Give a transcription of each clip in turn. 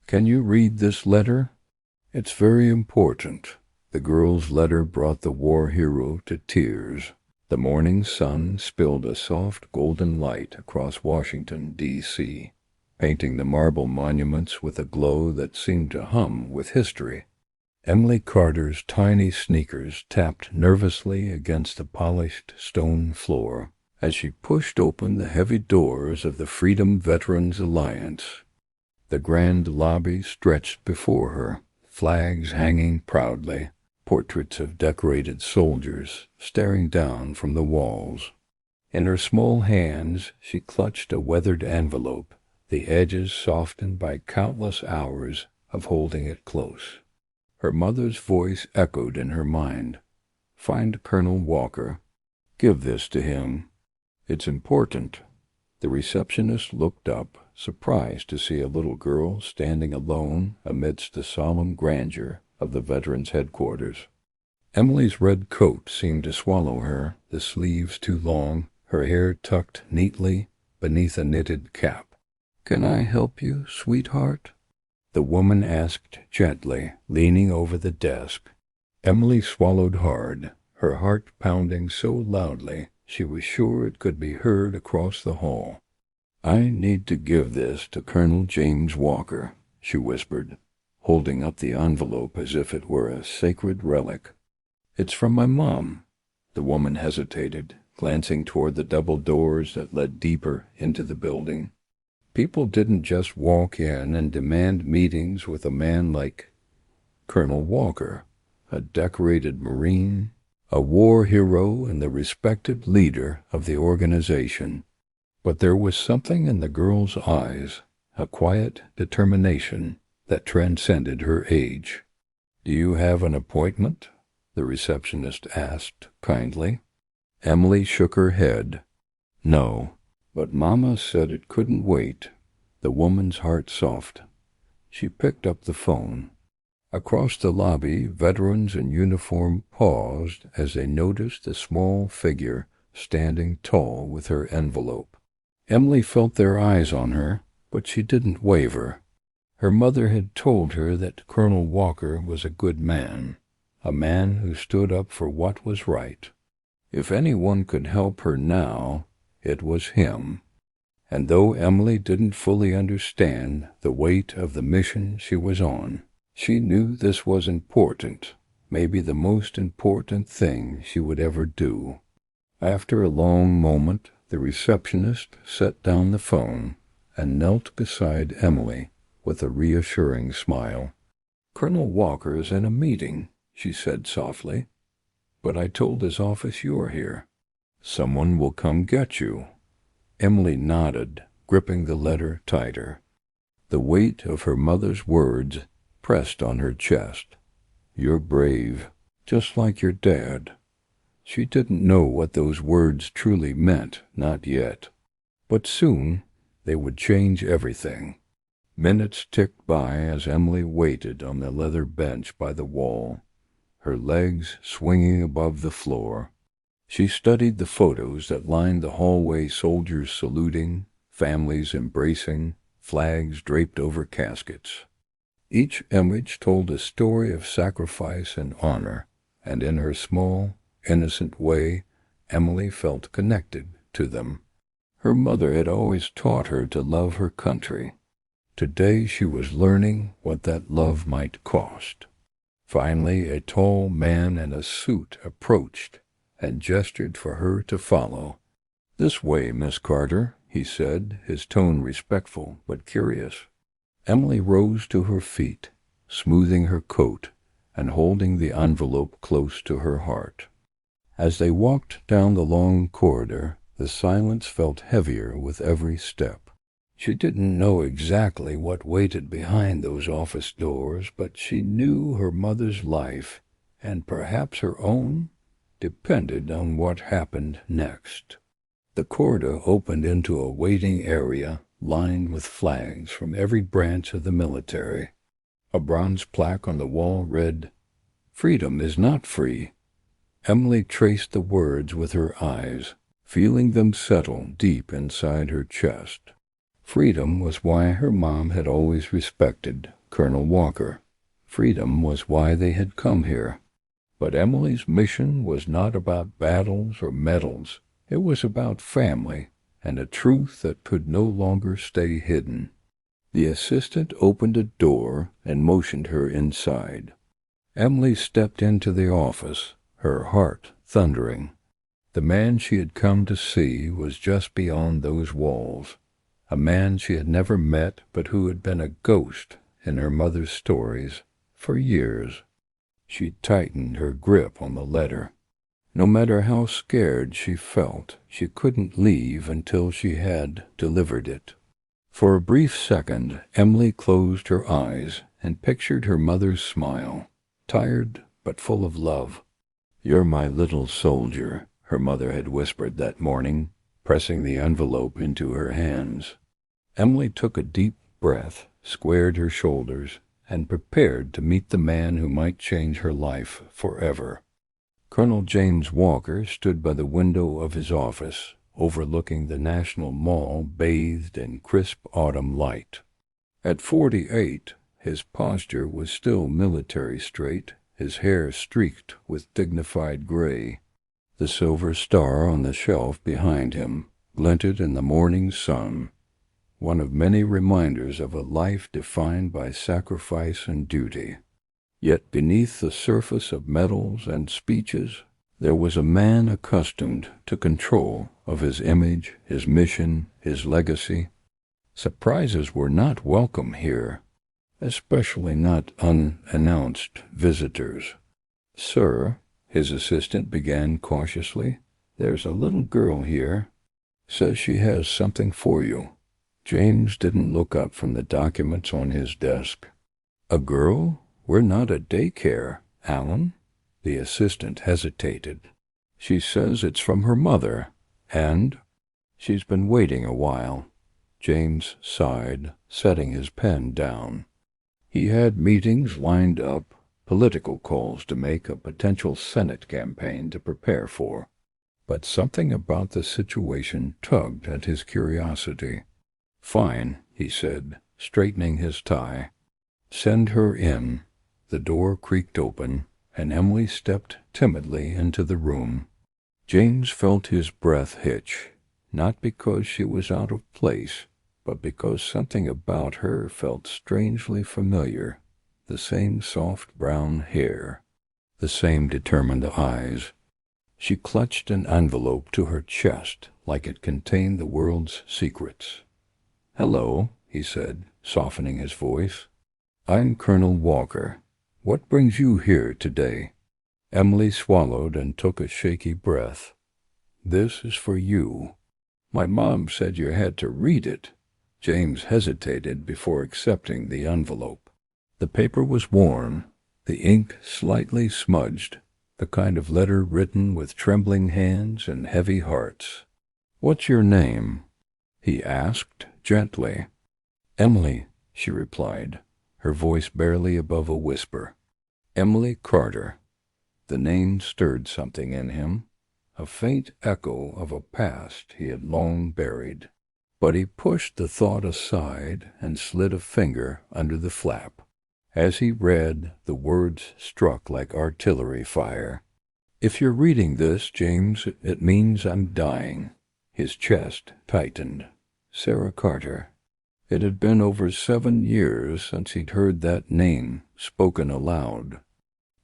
Can you read this letter? It's very important." The girl's letter brought the war hero to tears. The morning sun spilled a soft golden light across Washington, D.C., painting the marble monuments with a glow that seemed to hum with history. Emily Carter's tiny sneakers tapped nervously against the polished stone floor as she pushed open the heavy doors of the Freedom Veterans Alliance. The grand lobby stretched before her, flags hanging proudly, portraits of decorated soldiers staring down from the walls. In her small hands she clutched a weathered envelope, the edges softened by countless hours of holding it close. Her mother's voice echoed in her mind. "Find Colonel Walker. Give this to him. It's important." The receptionist looked up, surprised to see a little girl standing alone amidst the solemn grandeur of the veterans' headquarters. Emily's red coat seemed to swallow her, the sleeves too long, her hair tucked neatly beneath a knitted cap. "Can I help you, sweetheart?" the woman asked gently, leaning over the desk. Emily swallowed hard, her heart pounding so loudly she was sure it could be heard across the hall. "I need to give this to Colonel James Walker," she whispered, holding up the envelope as if it were a sacred relic. "It's from my mom." The woman hesitated, glancing toward the double doors that led deeper into the building. People didn't just walk in and demand meetings with a man like Colonel Walker, a decorated Marine, a war hero and the respected leader of the organization. But there was something in the girl's eyes, a quiet determination that transcended her age. "Do you have an appointment?" the receptionist asked kindly. Emily shook her head. "No, but Mama said it couldn't wait." The woman's heart softened. She picked up the phone. Across the lobby, veterans in uniform paused as they noticed a small figure standing tall with her envelope. Emily felt their eyes on her, but she didn't waver. Her mother had told her that Colonel Walker was a good man, a man who stood up for what was right. If anyone could help her now, it was him. And though Emily didn't fully understand the weight of the mission she was on, she knew this was important, maybe the most important thing she would ever do. After a long moment, the receptionist set down the phone and knelt beside Emily with a reassuring smile. "Colonel Walker is in a meeting," she said softly, "but I told his office you're here. Someone will come get you." Emily nodded, gripping the letter tighter. The weight of her mother's words pressed on her chest. "You're brave, just like your dad." She didn't know what those words truly meant, not yet. But soon they would change everything. Minutes ticked by as Emily waited on the leather bench by the wall, her legs swinging above the floor. She studied the photos that lined the hallway, soldiers saluting, families embracing, flags draped over caskets. Each image told a story of sacrifice and honor, and in her small, innocent way, Emily felt connected to them. Her mother had always taught her to love her country. Today she was learning what that love might cost. Finally, a tall man in a suit approached and gestured for her to follow. "This way, Miss Carter," he said, his tone respectful but curious. Emily rose to her feet, smoothing her coat and holding the envelope close to her heart. As they walked down the long corridor, the silence felt heavier with every step. She didn't know exactly what waited behind those office doors, but she knew her mother's life, and perhaps her own, depended on what happened next. The corridor opened into a waiting area lined with flags from every branch of the military. A bronze plaque on the wall read, "Freedom is not free." Emily traced the words with her eyes, feeling them settle deep inside her chest. Freedom was why her mom had always respected Colonel Walker. Freedom was why they had come here. But Emily's mission was not about battles or medals. It was about family and a truth that could no longer stay hidden. The assistant opened a door and motioned her inside. Emily stepped into the office, her heart thundering. The man she had come to see was just beyond those walls, a man she had never met but who had been a ghost in her mother's stories for years. She tightened her grip on the letter. No matter how scared she felt, she couldn't leave until she had delivered it. For a brief second, Emily closed her eyes and pictured her mother's smile, tired but full of love. "You're my little soldier," her mother had whispered that morning, pressing the envelope into her hands. Emily took a deep breath, squared her shoulders, and prepared to meet the man who might change her life forever. Colonel James Walker stood by the window of his office, overlooking the National Mall bathed in crisp autumn light. At 48, his posture was still military straight, his hair streaked with dignified gray. The silver star on the shelf behind him glinted in the morning sun, one of many reminders of a life defined by sacrifice and duty. Yet beneath the surface of medals and speeches, there was a man accustomed to control of his image, his mission, his legacy. Surprises were not welcome here, especially not unannounced visitors. "Sir," his assistant began cautiously, "there's a little girl here. Says she has something for you." James didn't look up from the documents on his desk. "A girl? We're not a daycare, Alan." The assistant hesitated. "She says it's from her mother, and she's been waiting a while." James sighed, setting his pen down. He had meetings lined up, political calls to make, a potential Senate campaign to prepare for. But something about the situation tugged at his curiosity. "Fine," he said, straightening his tie. "Send her in." The door creaked open, and Emily stepped timidly into the room. James felt his breath hitch, not because she was out of place, but because something about her felt strangely familiar. The same soft brown hair, the same determined eyes. She clutched an envelope to her chest like it contained the world's secrets. "Hello," he said, softening his voice. "I'm Colonel Walker. What brings you here today?" Emily swallowed and took a shaky breath. "This is for you. My mom said you had to read it." James hesitated before accepting the envelope. The paper was worn, the ink slightly smudged, the kind of letter written with trembling hands and heavy hearts. "What's your name?" he asked gently. "Emily," she replied, her voice barely above a whisper. "Emily Carter." The name stirred something in him, a faint echo of a past he had long buried. But he pushed the thought aside and slid a finger under the flap. As he read, the words struck like artillery fire. "If you're reading this, James, it means I'm dying." His chest tightened. Sarah Carter. It had been over 7 years since he'd heard that name spoken aloud.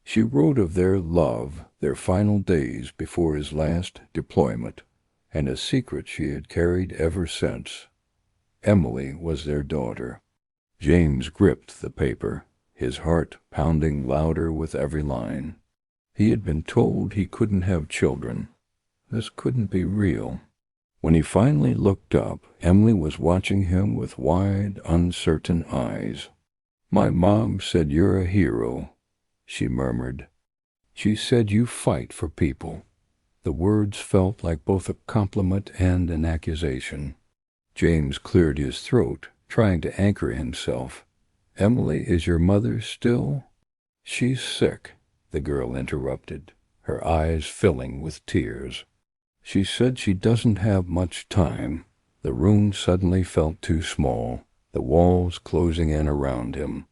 She wrote of their love, their final days before his last deployment, and a secret she had carried ever since. Emily was their daughter. James gripped the paper, his heart pounding louder with every line. He had been told he couldn't have children. This couldn't be real. When he finally looked up, Emily was watching him with wide, uncertain eyes. "My mom said you're a hero," she murmured. "She said you fight for people." The words felt like both a compliment and an accusation. James cleared his throat, trying to anchor himself. "Emily, is your mother still?" "She's sick," the girl interrupted, her eyes filling with tears. "She said she doesn't have much time." The room suddenly felt too small, the walls closing in around him.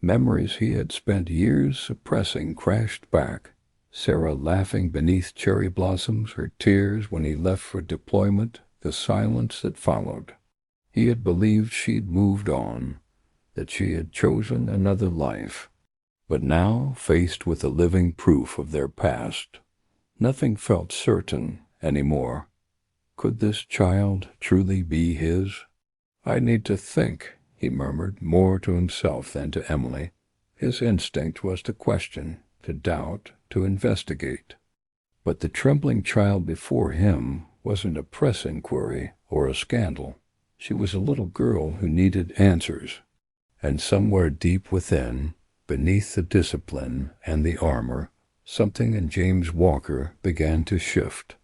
Memories he had spent years suppressing crashed back. Sarah laughing beneath cherry blossoms, her tears when he left for deployment, the silence that followed. He had believed she'd moved on, that she had chosen another life. But now, faced with the living proof of their past, nothing felt certain anymore. Could this child truly be his? "I need to think," he murmured, more to himself than to Emily. His instinct was to question, to doubt, to investigate. But the trembling child before him wasn't a press inquiry or a scandal. She was a little girl who needed answers. And somewhere deep within, beneath the discipline and the armor, something in James Walker began to shift.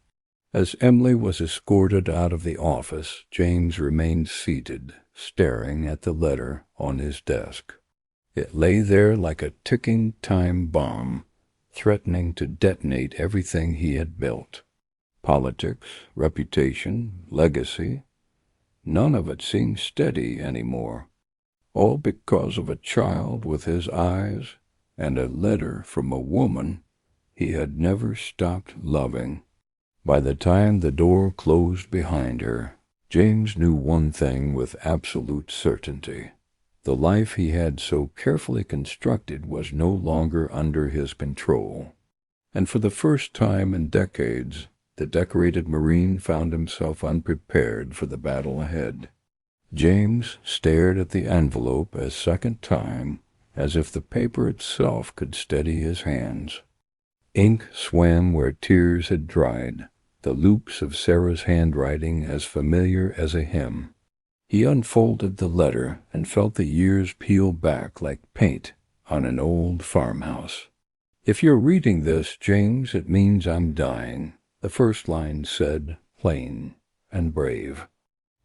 As Emily was escorted out of the office, James remained seated, staring at the letter on his desk. It lay there like a ticking time bomb, threatening to detonate everything he had built. Politics, reputation, legacy, none of it seemed steady anymore. All because of a child with his eyes and a letter from a woman he had never stopped loving. By the time the door closed behind her, James knew one thing with absolute certainty. The life he had so carefully constructed was no longer under his control. And for the first time in decades, the decorated Marine found himself unprepared for the battle ahead. James stared at the envelope a second time, as if the paper itself could steady his hands. Ink swam where tears had dried, the loops of Sarah's handwriting as familiar as a hymn. He unfolded the letter and felt the years peel back like paint on an old farmhouse. "If you're reading this, James, it means I'm dying," the first line said, plain and brave.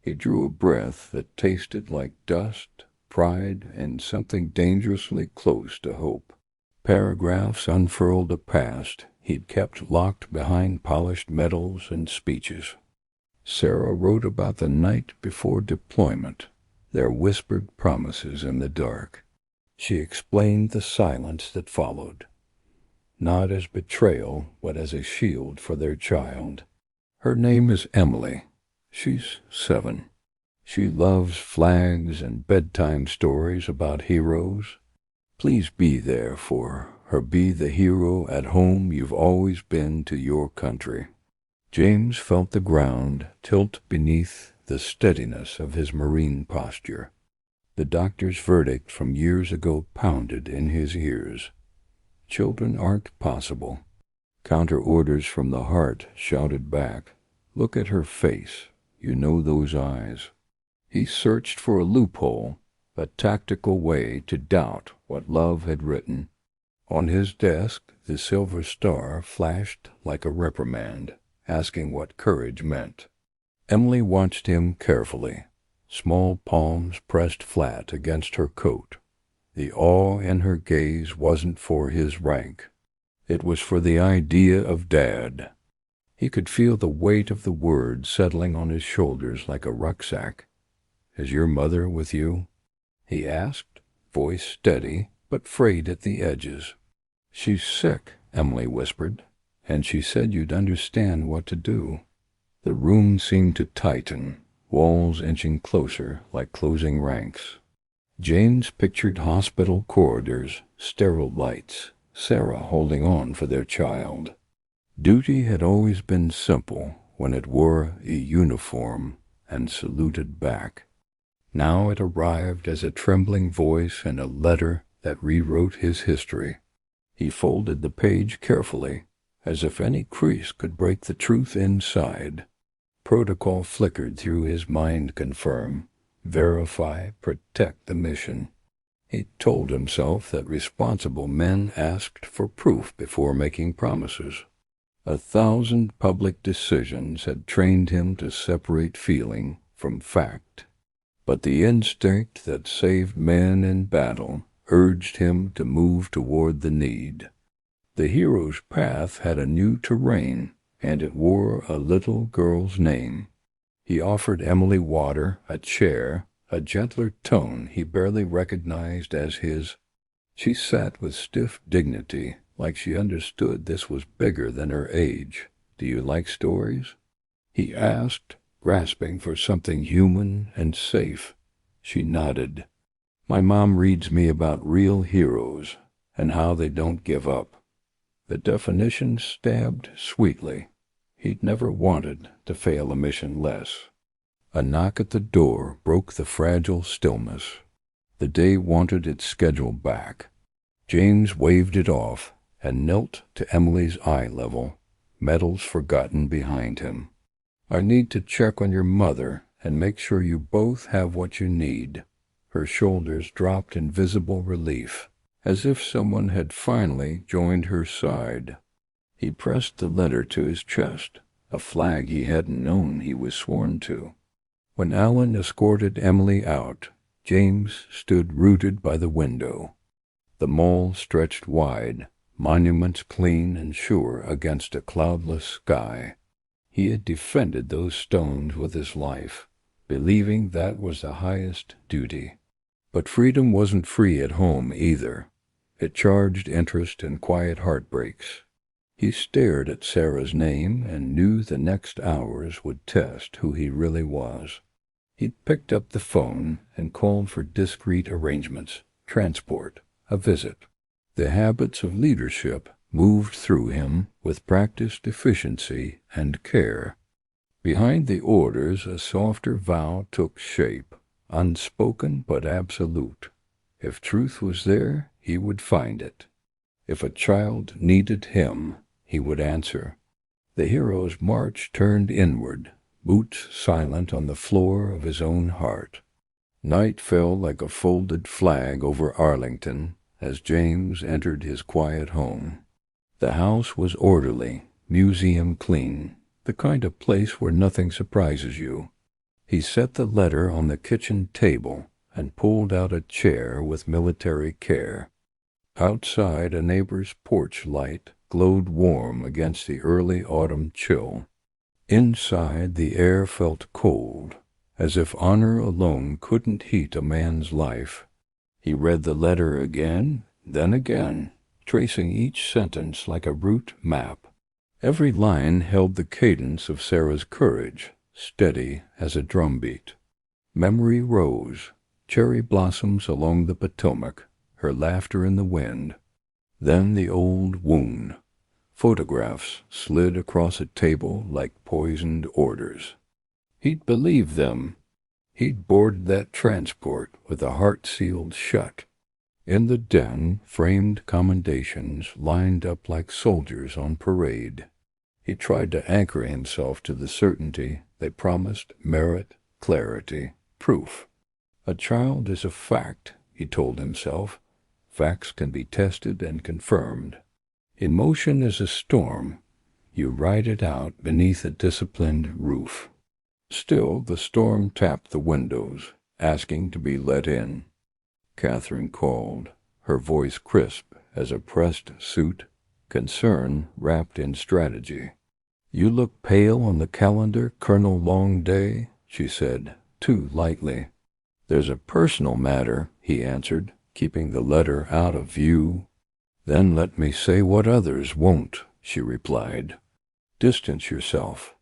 He drew a breath that tasted like dust, pride, and something dangerously close to hope. Paragraphs unfurled a past he'd kept locked behind polished medals and speeches. Sarah wrote about the night before deployment, their whispered promises in the dark. She explained the silence that followed, not as betrayal, but as a shield for their child. "Her name is Emily. She's 7. She loves flags and bedtime stories about heroes. Please be there for her. Be the hero at home you've always been to your country." James felt the ground tilt beneath the steadiness of his Marine posture. The doctor's verdict from years ago pounded in his ears. Children aren't possible. Counter orders from the heart shouted back, "Look at her face. You know those eyes." He searched for a loophole, a tactical way to doubt what love had written. On his desk, the silver star flashed like a reprimand, asking what courage meant. Emily watched him carefully, small palms pressed flat against her coat. The awe in her gaze wasn't for his rank. It was for the idea of Dad. He could feel the weight of the words settling on his shoulders like a rucksack. "Is your mother with you?" he asked, voice steady, but frayed at the edges. "She's sick," Emily whispered, "and she said you'd understand what to do." The room seemed to tighten, walls inching closer like closing ranks. James pictured hospital corridors, sterile lights, Sarah holding on for their child. Duty had always been simple when it wore a uniform and saluted back. Now it arrived as a trembling voice and a letter that rewrote his history. He folded the page carefully, as if any crease could break the truth inside. Protocol flickered through his mind. Confirm, verify, protect the mission. He told himself that responsible men asked for proof before making promises. 1,000 public decisions had trained him to separate feeling from fact. But the instinct that saved men in battle urged him to move toward the need. The hero's path had a new terrain, and it wore a little girl's name. He offered Emily water, a chair, a gentler tone he barely recognized as his. She sat with stiff dignity, like she understood this was bigger than her age. "Do you like stories?" he asked, grasping for something human and safe. She nodded. "My mom reads me about real heroes and how they don't give up." The definition stabbed sweetly. He'd never wanted to fail a mission less. A knock at the door broke the fragile stillness. The day wanted its schedule back. James waved it off and knelt to Emily's eye level, medals forgotten behind him. "I need to check on your mother and make sure you both have what you need." Her shoulders dropped in visible relief, as if someone had finally joined her side. He pressed the letter to his chest, a flag he hadn't known he was sworn to. When Alan escorted Emily out, James stood rooted by the window. The mall stretched wide, monuments clean and sure against a cloudless sky. He had defended those stones with his life, believing that was the highest duty. But freedom wasn't free at home either. It charged interest and quiet heartbreaks. He stared at Sarah's name and knew the next hours would test who he really was. He picked up the phone and called for discreet arrangements, transport, a visit. The habits of leadership moved through him with practiced efficiency and care. Behind the orders a softer vow took shape, unspoken but absolute. If truth was there, he would find it. If a child needed him, he would answer. The hero's march turned inward, boots silent on the floor of his own heart. Night fell like a folded flag over Arlington as James entered his quiet home. The house was orderly, museum clean, the kind of place where nothing surprises you. He set the letter on the kitchen table and pulled out a chair with military care. Outside, a neighbor's porch light glowed warm against the early autumn chill. Inside, the air felt cold, as if honor alone couldn't heat a man's life. He read the letter again, then again, tracing each sentence like a route map. Every line held the cadence of Sarah's courage, steady as a drumbeat. Memory rose, cherry blossoms along the Potomac, her laughter in the wind. Then the old wound. Photographs slid across a table like poisoned orders. He'd believed them. He'd boarded that transport with a heart sealed shut. In the den, framed commendations lined up like soldiers on parade. He tried to anchor himself to the certainty they promised: merit, clarity, proof. A child is a fact, he told himself. Facts can be tested and confirmed. Emotion is a storm. You ride it out beneath a disciplined roof. Still, the storm tapped the windows, asking to be let in. Catherine called, her voice crisp as a pressed suit, concern wrapped in strategy. "You look pale on the calendar, Colonel Longday," she said, too lightly. "There's a personal matter," he answered, keeping the letter out of view. "Then let me say what others won't," she replied. "Distance yourself."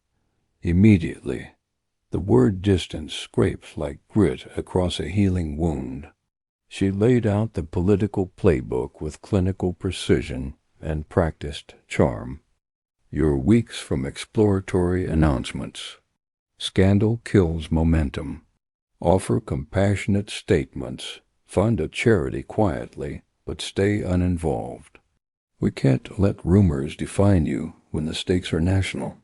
Immediately. The word distance scraped like grit across a healing wound. She laid out the political playbook with clinical precision and practiced charm. "You're weeks from exploratory announcements. Scandal kills momentum. Offer compassionate statements. Fund a charity quietly, but stay uninvolved. We can't let rumors define you when the stakes are national."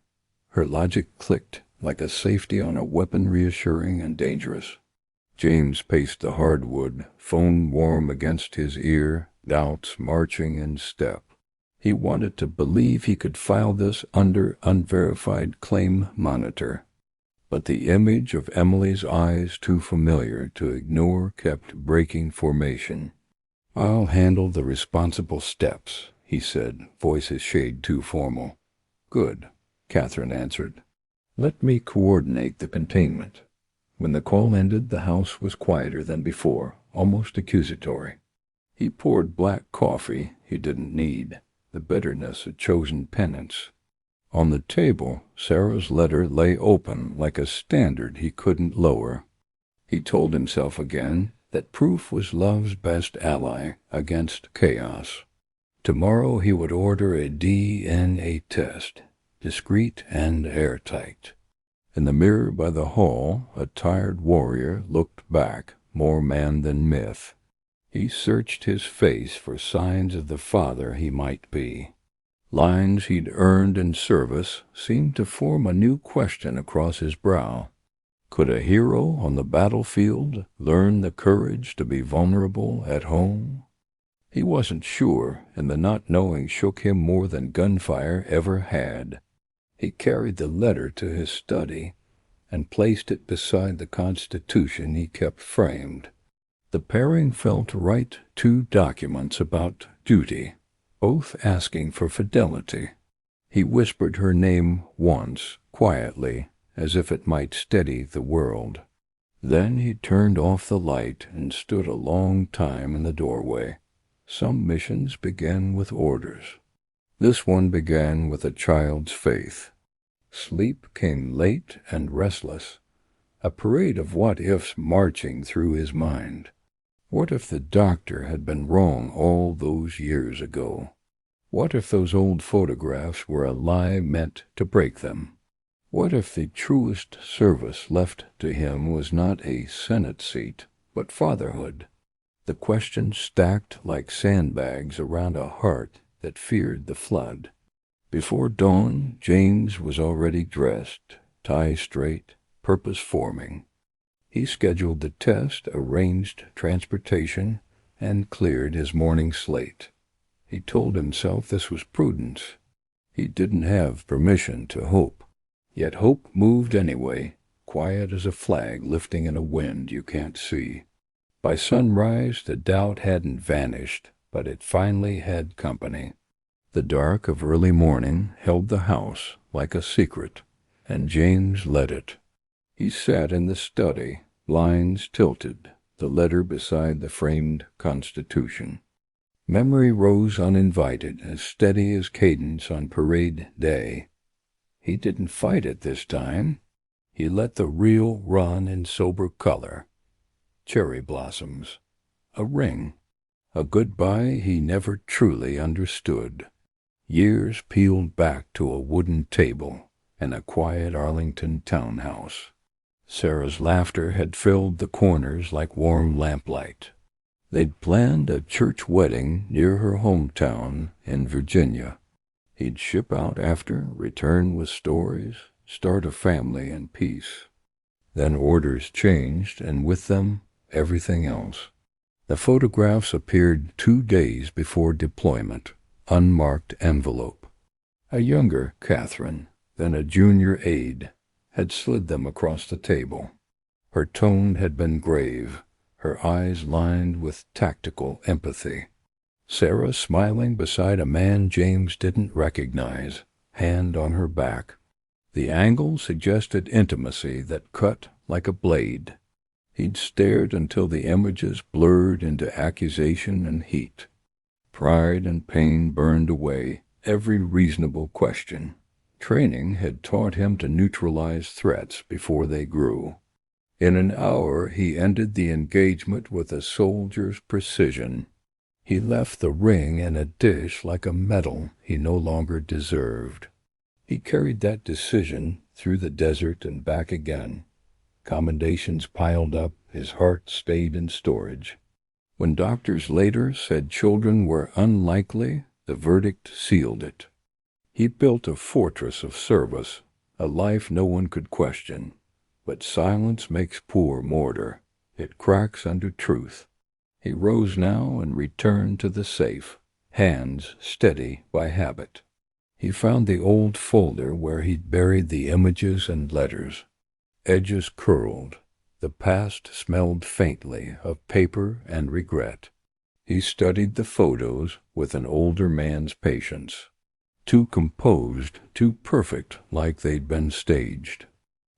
Her logic clicked like a safety on a weapon, reassuring and dangerous. James paced the hardwood, phone warm against his ear, doubts marching in step. He wanted to believe he could file this under unverified claim monitor. But the image of Emily's eyes, too familiar to ignore, kept breaking formation. "I'll handle the responsible steps," he said, voice a shade too formal. "Good," Catherine answered. "Let me coordinate the containment." When the call ended, the house was quieter than before, almost accusatory. He poured black coffee he didn't need, the bitterness of chosen penance. On the table, Sarah's letter lay open like a standard he couldn't lower. He told himself again that proof was love's best ally against chaos. Tomorrow he would order a DNA test, discreet and airtight. In the mirror by the hall, a tired warrior looked back, more man than myth. He searched his face for signs of the father he might be. Lines he'd earned in service seemed to form a new question across his brow. Could a hero on the battlefield learn the courage to be vulnerable at home? He wasn't sure, and the not knowing shook him more than gunfire ever had. He carried the letter to his study and placed it beside the Constitution he kept framed. The pairing felt right, two documents about duty, both asking for fidelity. He whispered her name once, quietly, as if it might steady the world. Then he turned off the light and stood a long time in the doorway. Some missions began with orders. This one began with a child's faith. Sleep came late and restless, a parade of what-ifs marching through his mind. What if the doctor had been wrong all those years ago? What if those old photographs were a lie meant to break them? What if the truest service left to him was not a Senate seat, but fatherhood? The questions stacked like sandbags around a heart that feared the flood. Before dawn, James was already dressed, tie straight, purpose forming. He scheduled the test, arranged transportation, and cleared his morning slate. He told himself this was prudence. He didn't have permission to hope. Yet hope moved anyway, quiet as a flag lifting in a wind you can't see. By sunrise, the doubt hadn't vanished, but it finally had company. The dark of early morning held the house like a secret, and James led it. He sat in the study, blinds tilted, the letter beside the framed Constitution. Memory rose uninvited, as steady as cadence on parade day. He didn't fight it this time. He let the real run in sober color. Cherry blossoms. A ring. A goodbye he never truly understood. Years peeled back to a wooden table and a quiet Arlington townhouse. Sarah's laughter had filled the corners like warm lamplight. They'd planned a church wedding near her hometown in Virginia. He'd ship out after, return with stories, start a family in peace. Then orders changed, and with them, everything else. The photographs appeared 2 days before deployment, unmarked envelope. A younger Catherine, then a junior aide, had slid them across the table. Her tone had been grave, her eyes lined with tactical empathy. Sarah smiling beside a man James didn't recognize, hand on her back. The angle suggested intimacy that cut like a blade. He'd stared until the images blurred into accusation and heat. Pride and pain burned away every reasonable question. Training had taught him to neutralize threats before they grew. In an hour he ended the engagement with a soldier's precision. He left the ring in a dish like a medal he no longer deserved. He carried that decision through the desert and back again. Commendations piled up, his heart stayed in storage. When doctors later said children were unlikely, the verdict sealed it. He built a fortress of service, a life no one could question. But silence makes poor mortar. It cracks under truth. He rose now and returned to the safe, hands steady by habit. He found the old folder where he'd buried the images and letters. Edges curled. The past smelled faintly of paper and regret. He studied the photos with an older man's patience. Too composed, too perfect, like they'd been staged.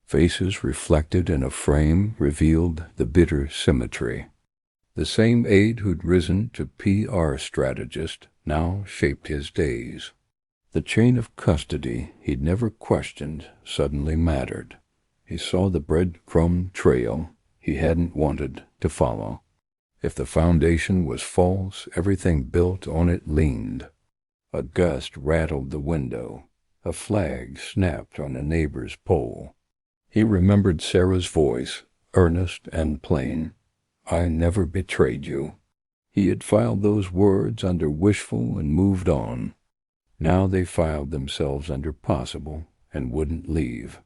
Faces reflected in a frame revealed the bitter symmetry. The same aide who'd risen to PR strategist now shaped his days. The chain of custody he'd never questioned suddenly mattered. He saw the breadcrumb trail he hadn't wanted to follow. If the foundation was false, everything built on it leaned. A gust rattled the window. A flag snapped on a neighbor's pole. He remembered Sarah's voice, earnest and plain. "I never betrayed you." He had filed those words under wishful and moved on. Now they filed themselves under possible and wouldn't leave.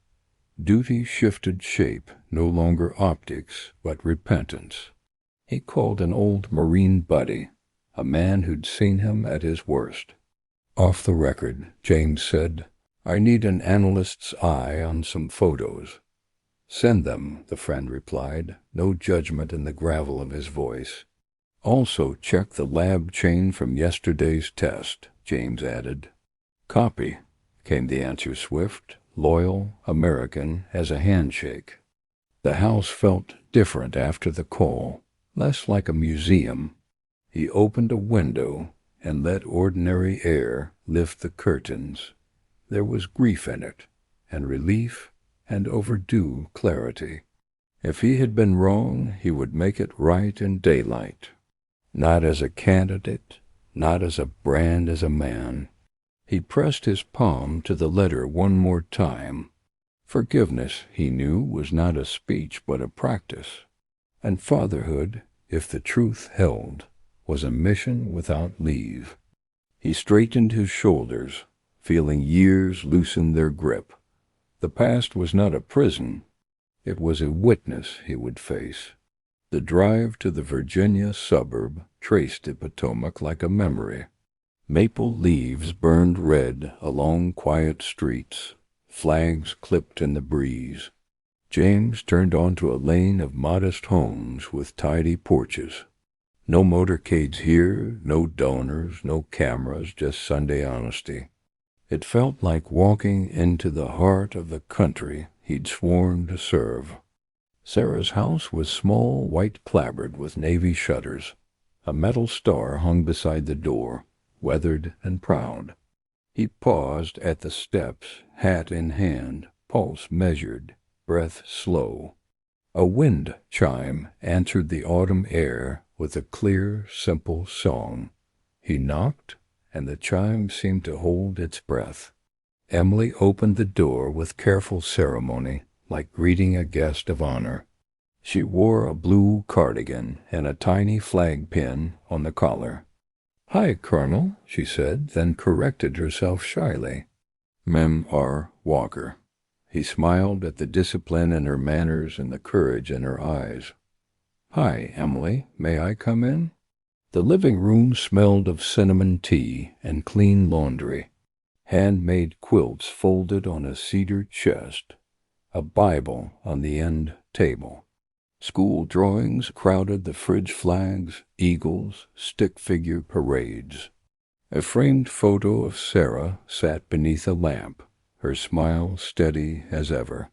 Duty shifted shape, no longer optics, but repentance. He called an old Marine buddy, a man who'd seen him at his worst. "Off the record," James said, "I need an analyst's eye on some photos." "Send them," the friend replied, no judgment in the gravel of his voice. "Also check the lab chain from yesterday's test," James added. "Copy," came the answer, swift, loyal, American as a handshake. The house felt different after the call, less like a museum. He opened a window and let ordinary air lift the curtains. There was grief in it, and relief, and overdue clarity. If he had been wrong, he would make it right in daylight. Not as a candidate, not as a brand, as a man. He pressed his palm to the letter one more time. Forgiveness, he knew, was not a speech but a practice. And fatherhood, if the truth held, was a mission without leave. He straightened his shoulders, feeling years loosen their grip. The past was not a prison. It was a witness he would face. The drive to the Virginia suburb traced the Potomac like a memory. Maple leaves burned red along quiet streets, flags clipped in the breeze. James turned onto a lane of modest homes with tidy porches. No motorcades here, no donors, no cameras, just Sunday honesty. It felt like walking into the heart of the country he'd sworn to serve. Sarah's house was small, white-clapboard with navy shutters. A metal star hung beside the door, weathered and proud. He paused at the steps, hat in hand, pulse measured, breath slow. A wind chime answered the autumn air with a clear, simple song. He knocked, and the chime seemed to hold its breath. Emily opened the door with careful ceremony, like greeting a guest of honor. She wore a blue cardigan and a tiny flag pin on the collar. "Hi, Colonel," she said, then corrected herself shyly. "Mem R. Walker." He smiled at the discipline in her manners and the courage in her eyes. "Hi, Emily. May I come in?" The living room smelled of cinnamon tea and clean laundry. Handmade quilts folded on a cedar chest. A Bible on the end table. School drawings crowded the fridge flags, eagles, stick-figure parades. A framed photo of Sarah sat beneath a lamp, her smile steady as ever.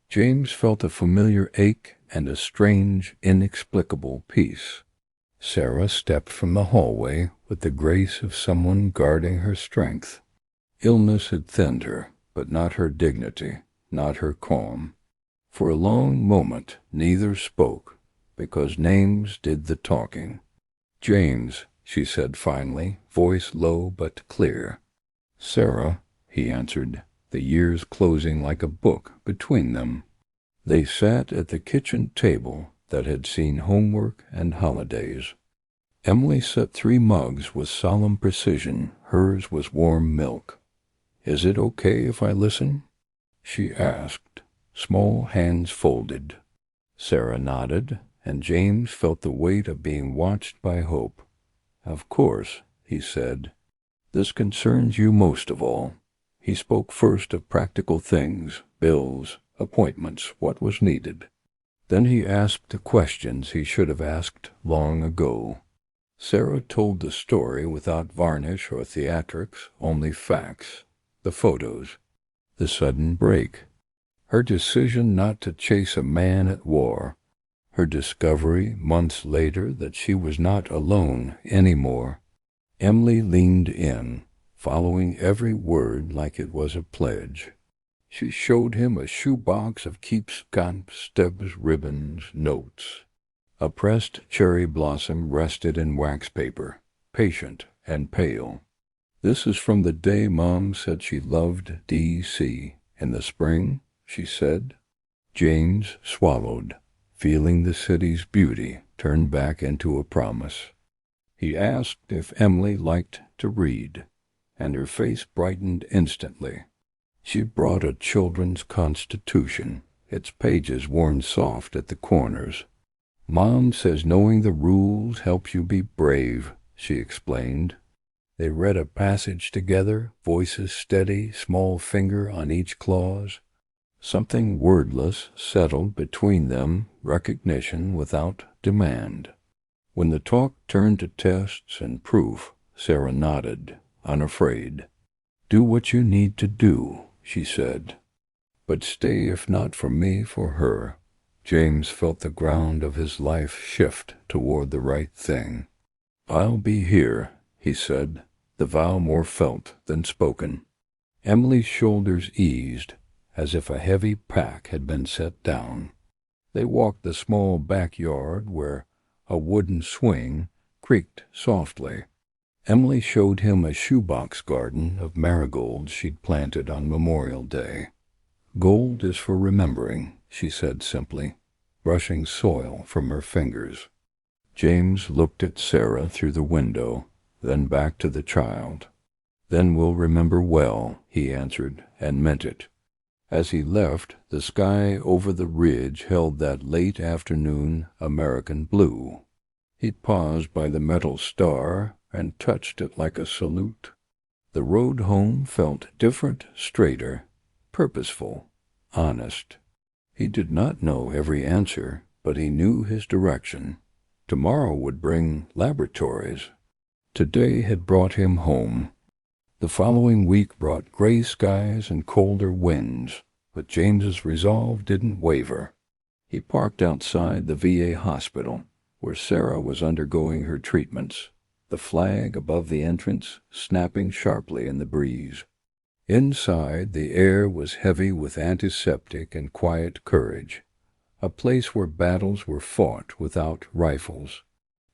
James felt a familiar ache and a strange, inexplicable peace. Sarah stepped from the hallway with the grace of someone guarding her strength. Illness had thinned her, but not her dignity, not her calm. For a long moment neither spoke, because names did the talking. "James," she said finally, voice low but clear. "Sarah," he answered, the years closing like a book between them. They sat at the kitchen table that had seen homework and holidays. Emily set 3 mugs with solemn precision. Hers was warm milk. "Is it okay if I listen?" she asked, small hands folded. Sarah nodded, and James felt the weight of being watched by hope. "Of course," he said. "This concerns you most of all." He spoke first of practical things, bills, appointments, what was needed. Then he asked the questions he should have asked long ago. Sarah told the story without varnish or theatrics, only facts, the photos, the sudden break, her decision not to chase a man at war, her discovery months later that she was not alone anymore. Emily leaned in, following every word like it was a pledge. She showed him a shoebox of keepsake stubs, ribbons, notes. A pressed cherry blossom rested in wax paper, patient and pale. "This is from the day Mom said she loved D.C. In the spring," she said. James swallowed, feeling the city's beauty turn back into a promise. He asked if Emily liked to read, and her face brightened instantly. She brought a children's constitution, its pages worn soft at the corners. "Mom says knowing the rules helps you be brave," she explained. They read a passage together, voices steady, small finger on each clause. Something wordless settled between them, recognition without demand. When the talk turned to tests and proof, Sarah nodded, unafraid. "Do what you need to do," she said. "But stay, if not for me, for her." James felt the ground of his life shift toward the right thing. "I'll be here," he said, the vow more felt than spoken. Emily's shoulders eased, as if a heavy pack had been set down. They walked the small backyard where a wooden swing creaked softly. Emily showed him a shoebox garden of marigolds she'd planted on Memorial Day. "Gold is for remembering," she said simply, brushing soil from her fingers. James looked at Sarah through the window, then back to the child. "Then we'll remember well," he answered, and meant it. As he left, the sky over the ridge held that late afternoon American blue. He paused by the metal star and touched it like a salute. The road home felt different, straighter, purposeful, honest. He did not know every answer, but he knew his direction. Tomorrow would bring laboratories. Today had brought him home. The following week brought gray skies and colder winds, but James's resolve didn't waver. He parked outside the VA hospital, where Sarah was undergoing her treatments, the flag above the entrance snapping sharply in the breeze. Inside, the air was heavy with antiseptic and quiet courage, a place where battles were fought without rifles.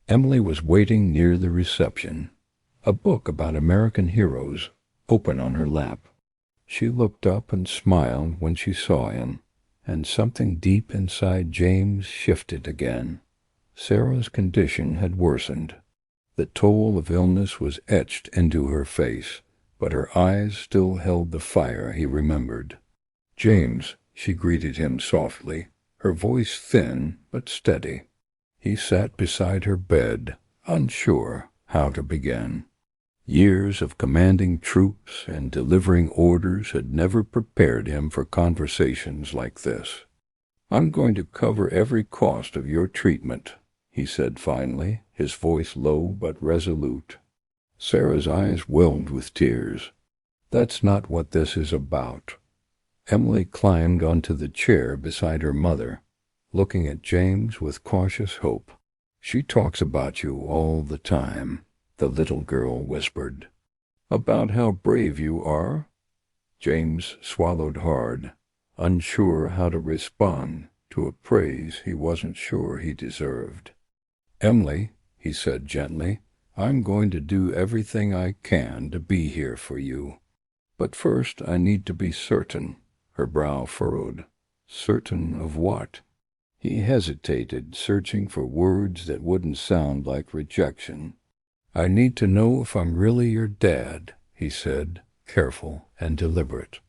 Emily was waiting near the reception, a book about American heroes open on her lap. She looked up and smiled when she saw him, and something deep inside James shifted again. Sarah's condition had worsened. The toll of illness was etched into her face, but her eyes still held the fire he remembered. "James," she greeted him softly, her voice thin but steady. He sat beside her bed, unsure how to begin. Years of commanding troops and delivering orders had never prepared him for conversations like this. "I'm going to cover every cost of your treatment," he said finally, his voice low but resolute. Sarah's eyes welled with tears. "That's not what this is about." Emily climbed onto the chair beside her mother, looking at James with cautious hope. "She talks about you all the time," the little girl whispered. "About how brave you are?" James swallowed hard, unsure how to respond to a praise he wasn't sure he deserved. "Emily," he said gently, "I'm going to do everything I can to be here for you. But first I need to be certain." Her brow furrowed. "Certain of what?" He hesitated, searching for words that wouldn't sound like rejection. "I need to know if I'm really your dad," he said, careful and deliberate.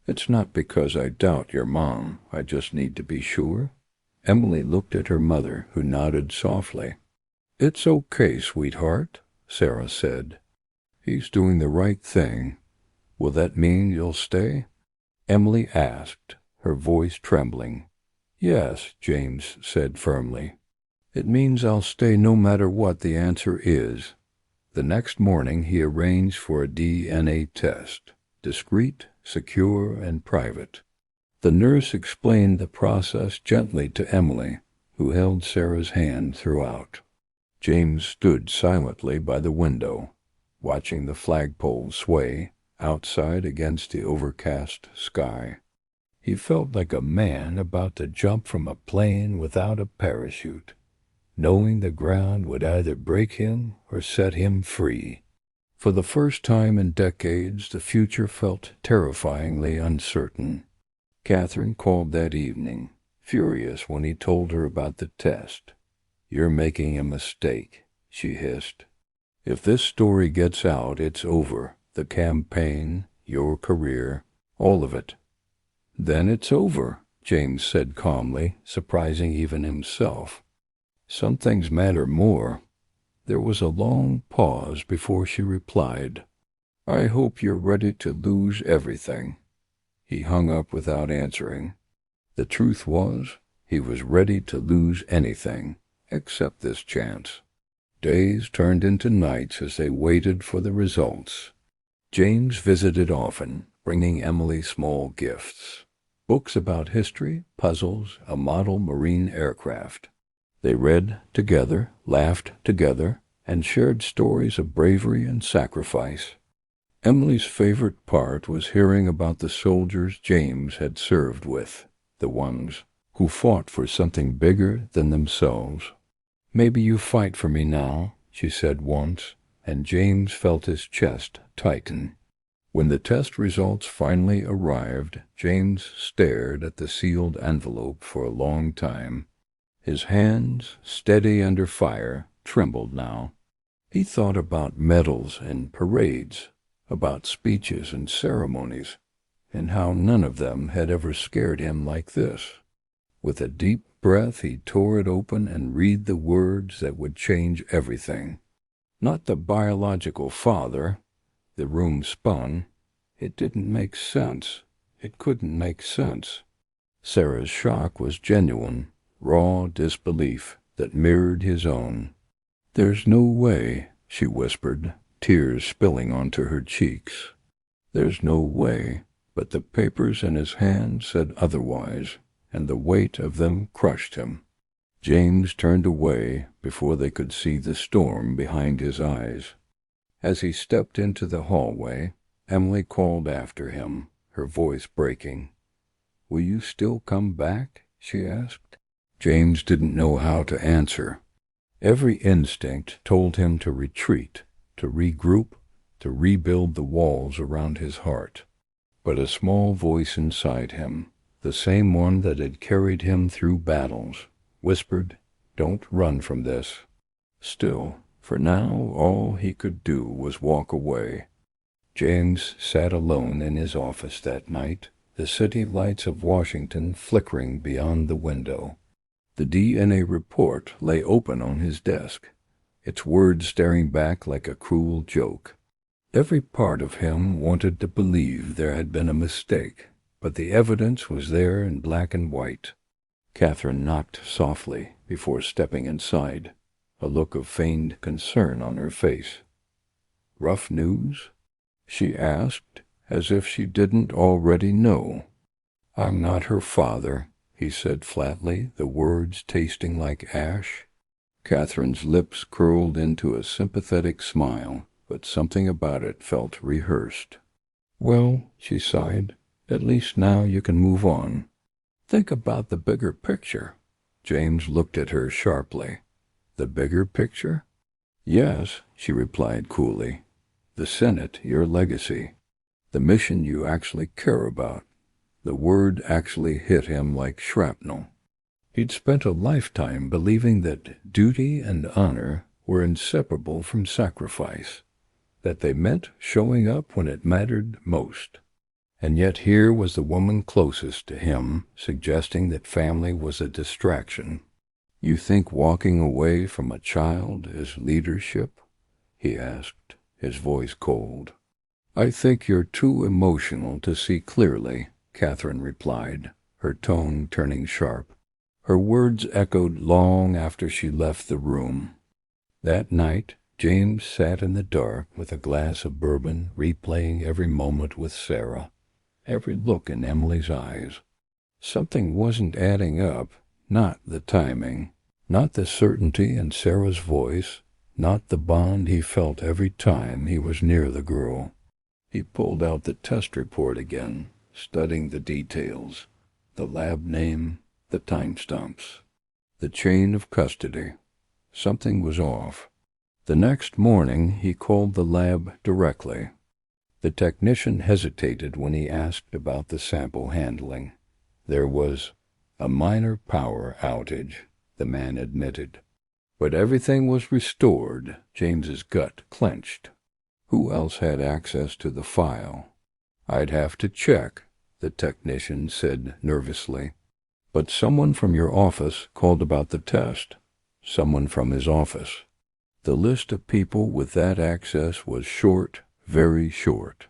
"It's not because I doubt your mom. I just need to be sure." Emily looked at her mother, who nodded softly. "It's okay, sweetheart," Sarah said. "He's doing the right thing. Will that mean you'll stay?" Emily asked, her voice trembling. "Yes," James said firmly. "It means I'll stay no matter what the answer is." The next morning he arranged for a DNA test, discreet, secure, and private. The nurse explained the process gently to Emily, who held Sarah's hand throughout. James stood silently by the window, watching the flagpole sway outside against the overcast sky. He felt like a man about to jump from a plane without a parachute, knowing the ground would either break him or set him free. For the first time in decades, the future felt terrifyingly uncertain. Catherine called that evening, furious when he told her about the test. "You're making a mistake," she hissed. "If this story gets out, it's over. The campaign, your career, all of it." "Then it's over," James said calmly, surprising even himself. "Some things matter more." There was a long pause before she replied, "I hope you're ready to lose everything." He hung up without answering. The truth was, he was ready to lose anything, except this chance. Days turned into nights as they waited for the results. James visited often, bringing Emily small gifts. Books about history, puzzles, a model marine aircraft. They read together, laughed together, and shared stories of bravery and sacrifice. Emily's favorite part was hearing about the soldiers James had served with, the ones who fought for something bigger than themselves. "Maybe you fight for me now," she said once, and James felt his chest tighten. When the test results finally arrived, James stared at the sealed envelope for a long time. His hands, steady under fire, trembled now. He thought about medals and parades, about speeches and ceremonies, and how none of them had ever scared him like this. With a deep breath, he tore it open and read the words that would change everything. Not the biological father. The room spun. It didn't make sense. It couldn't make sense. Sarah's shock was genuine, raw disbelief that mirrored his own. "There's no way," she whispered, tears spilling onto her cheeks. "There's no way," but the papers in his hand said otherwise, and the weight of them crushed him. James turned away before they could see the storm behind his eyes. As he stepped into the hallway, Emily called after him, her voice breaking. "Will you still come back?" she asked. James didn't know how to answer. Every instinct told him to retreat, to regroup, to rebuild the walls around his heart. But a small voice inside him, the same one that had carried him through battles, whispered, "Don't run from this." Still, for now, all he could do was walk away. James sat alone in his office that night, the city lights of Washington flickering beyond the window. The DNA report lay open on his desk, its words staring back like a cruel joke. Every part of him wanted to believe there had been a mistake, but the evidence was there in black and white. Catherine knocked softly before stepping inside, a look of feigned concern on her face. "Rough news?" she asked, as if she didn't already know. "I'm not her father," he said flatly, the words tasting like ash. Catherine's lips curled into a sympathetic smile, but something about it felt rehearsed. "Well," she sighed, "at least now you can move on. Think about the bigger picture." James looked at her sharply. "The bigger picture?" "Yes," she replied coolly. "The Senate, your legacy. The mission you actually care about." The word actually hit him like shrapnel. He'd spent a lifetime believing that duty and honor were inseparable from sacrifice, that they meant showing up when it mattered most. And yet here was the woman closest to him, suggesting that family was a distraction. "You think walking away from a child is leadership?" he asked, his voice cold. "I think you're too emotional to see clearly," Catherine replied, her tone turning sharp. Her words echoed long after she left the room. That night, James sat in the dark with a glass of bourbon, replaying every moment with Sarah, every look in Emily's eyes. Something wasn't adding up, Not the timing, not the certainty in Sarah's voice, not the bond he felt every time he was near the girl. He pulled out the test report again, studying the details, the lab name, the timestamps, the chain of custody. Something was off. The next morning he called the lab directly. The technician hesitated when he asked about the sample handling. There was a minor power outage, the man admitted. But everything was restored. James's gut clenched. Who else had access to the file? I'd have to check, the technician said nervously. But someone from your office called about the test. Someone from his office. The list of people with that access was short, very short.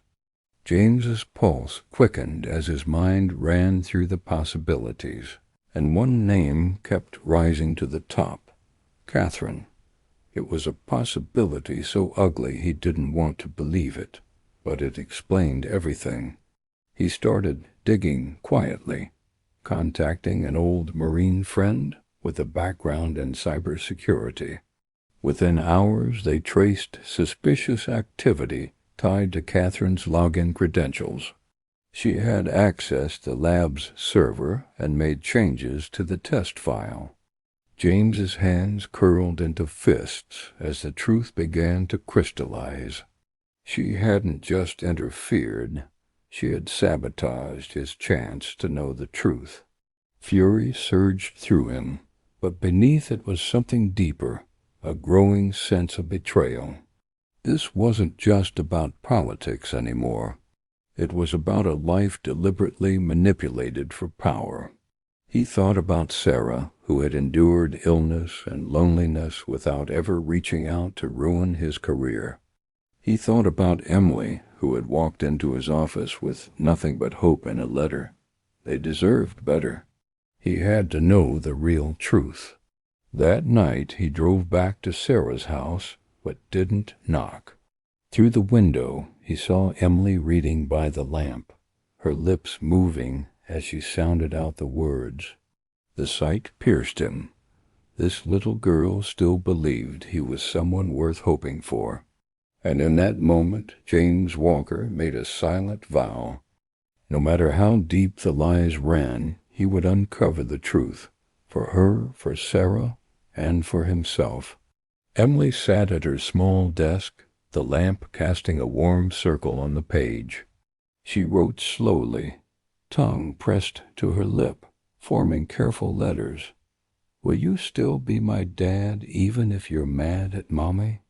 James's pulse quickened as his mind ran through the possibilities, and one name kept rising to the top. Catherine. It was a possibility so ugly he didn't want to believe it, but it explained everything. He started digging quietly, contacting an old Marine friend with a background in cybersecurity. Within hours, they traced suspicious activity tied to Catherine's login credentials. She had accessed the lab's server and made changes to the test file. James's hands curled into fists as the truth began to crystallize. She hadn't just interfered, she had sabotaged his chance to know the truth. Fury surged through him, but beneath it was something deeper, a growing sense of betrayal. This wasn't just about politics anymore. It was about a life deliberately manipulated for power. He thought about Sarah, who had endured illness and loneliness without ever reaching out to ruin his career. He thought about Emily, who had walked into his office with nothing but hope in a letter. They deserved better. He had to know the real truth. That night he drove back to Sarah's house, but didn't knock. Through the window he saw Emily reading by the lamp, her lips moving as she sounded out the words. The sight pierced him. This little girl still believed he was someone worth hoping for. And in that moment, James Walker made a silent vow. No matter how deep the lies ran, he would uncover the truth, for her, for Sarah, and for himself. Emily sat at her small desk, the lamp casting a warm circle on the page. She wrote slowly, tongue pressed to her lip, forming careful letters. Will you still be my dad even if you're mad at Mommy?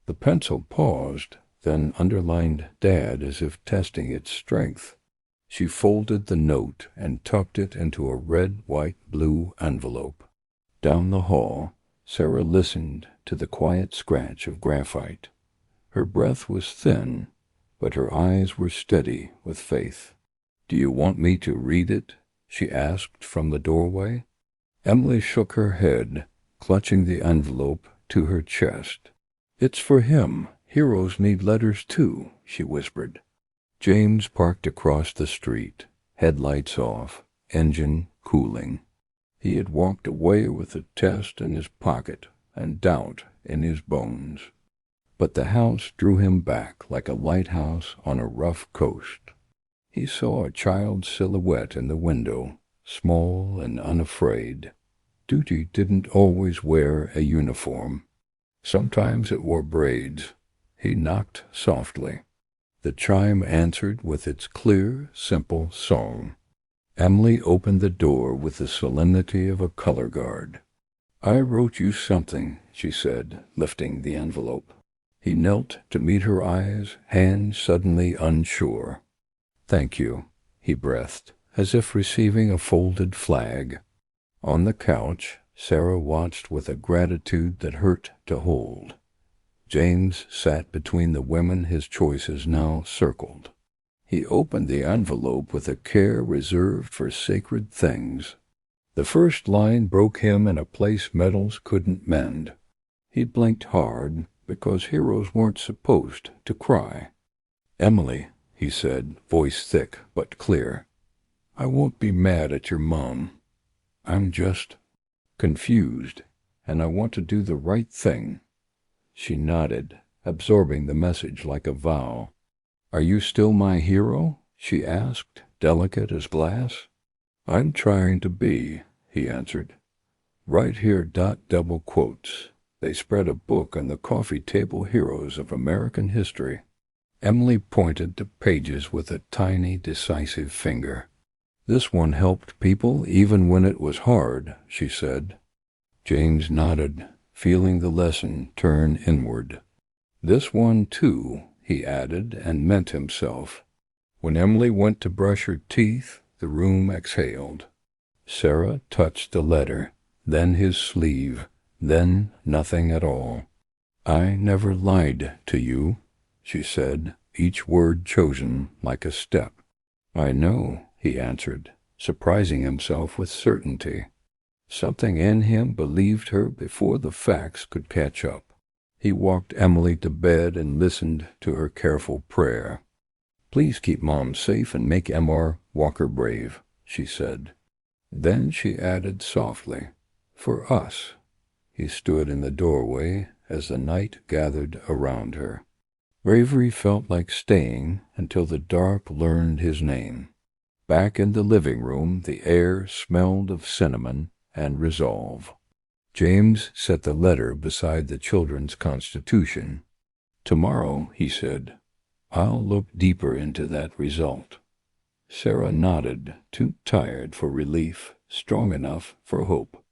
The pencil paused, then underlined Dad as if testing its strength. She folded the note and tucked it into a red, white, blue envelope. Down the hall, Sarah listened to the quiet scratch of graphite. Her breath was thin, but her eyes were steady with faith. Do you want me to read it? She asked from the doorway. Emily shook her head, clutching the envelope to her chest. It's for him. Heroes need letters too, she whispered. James parked across the street, headlights off, engine cooling. He had walked away with the test in his pocket and doubt in his bones. But the house drew him back like a lighthouse on a rough coast. He saw a child's silhouette in the window, small and unafraid. Duty didn't always wear a uniform. Sometimes it wore braids. He knocked softly. The chime answered with its clear, simple song. Emily opened the door with the solemnity of a color guard. I wrote you something, she said, lifting the envelope. He knelt to meet her eyes, hands suddenly unsure. Thank you, he breathed, as if receiving a folded flag. On the couch, Sarah watched with a gratitude that hurt to hold. James sat between the women his choices now circled. He opened the envelope with a care reserved for sacred things. The first line broke him in a place metals couldn't mend. He blinked hard, because heroes weren't supposed to cry. Emily, he said, voice thick but clear, I won't be mad at your mom. I'm just confused, and I want to do the right thing." She nodded, absorbing the message like a vow. "Are you still my hero?" she asked, delicate as glass. "I'm trying to be," he answered. "Right here double quotes. They spread a book on the coffee table heroes of American history." Emily pointed to pages with a tiny, decisive finger. "This one helped people even when it was hard," she said. James nodded, feeling the lesson turn inward. "This one, too," he added, and meant himself. When Emily went to brush her teeth, the room exhaled. Sarah touched the letter, then his sleeve, then nothing at all. "I never lied to you," she said, each word chosen like a step. "I know," he answered, surprising himself with certainty. Something in him believed her before the facts could catch up. He walked Emily to bed and listened to her careful prayer. "Please keep Mom safe and make MR Walker brave," she said. Then she added softly, "For us." He stood in the doorway as the night gathered around her. Bravery felt like staying until the dark learned his name. Back in the living room, the air smelled of cinnamon and resolve. James set the letter beside the children's constitution. "Tomorrow," he said, "I'll look deeper into that result." Sarah nodded, too tired for relief, strong enough for hope.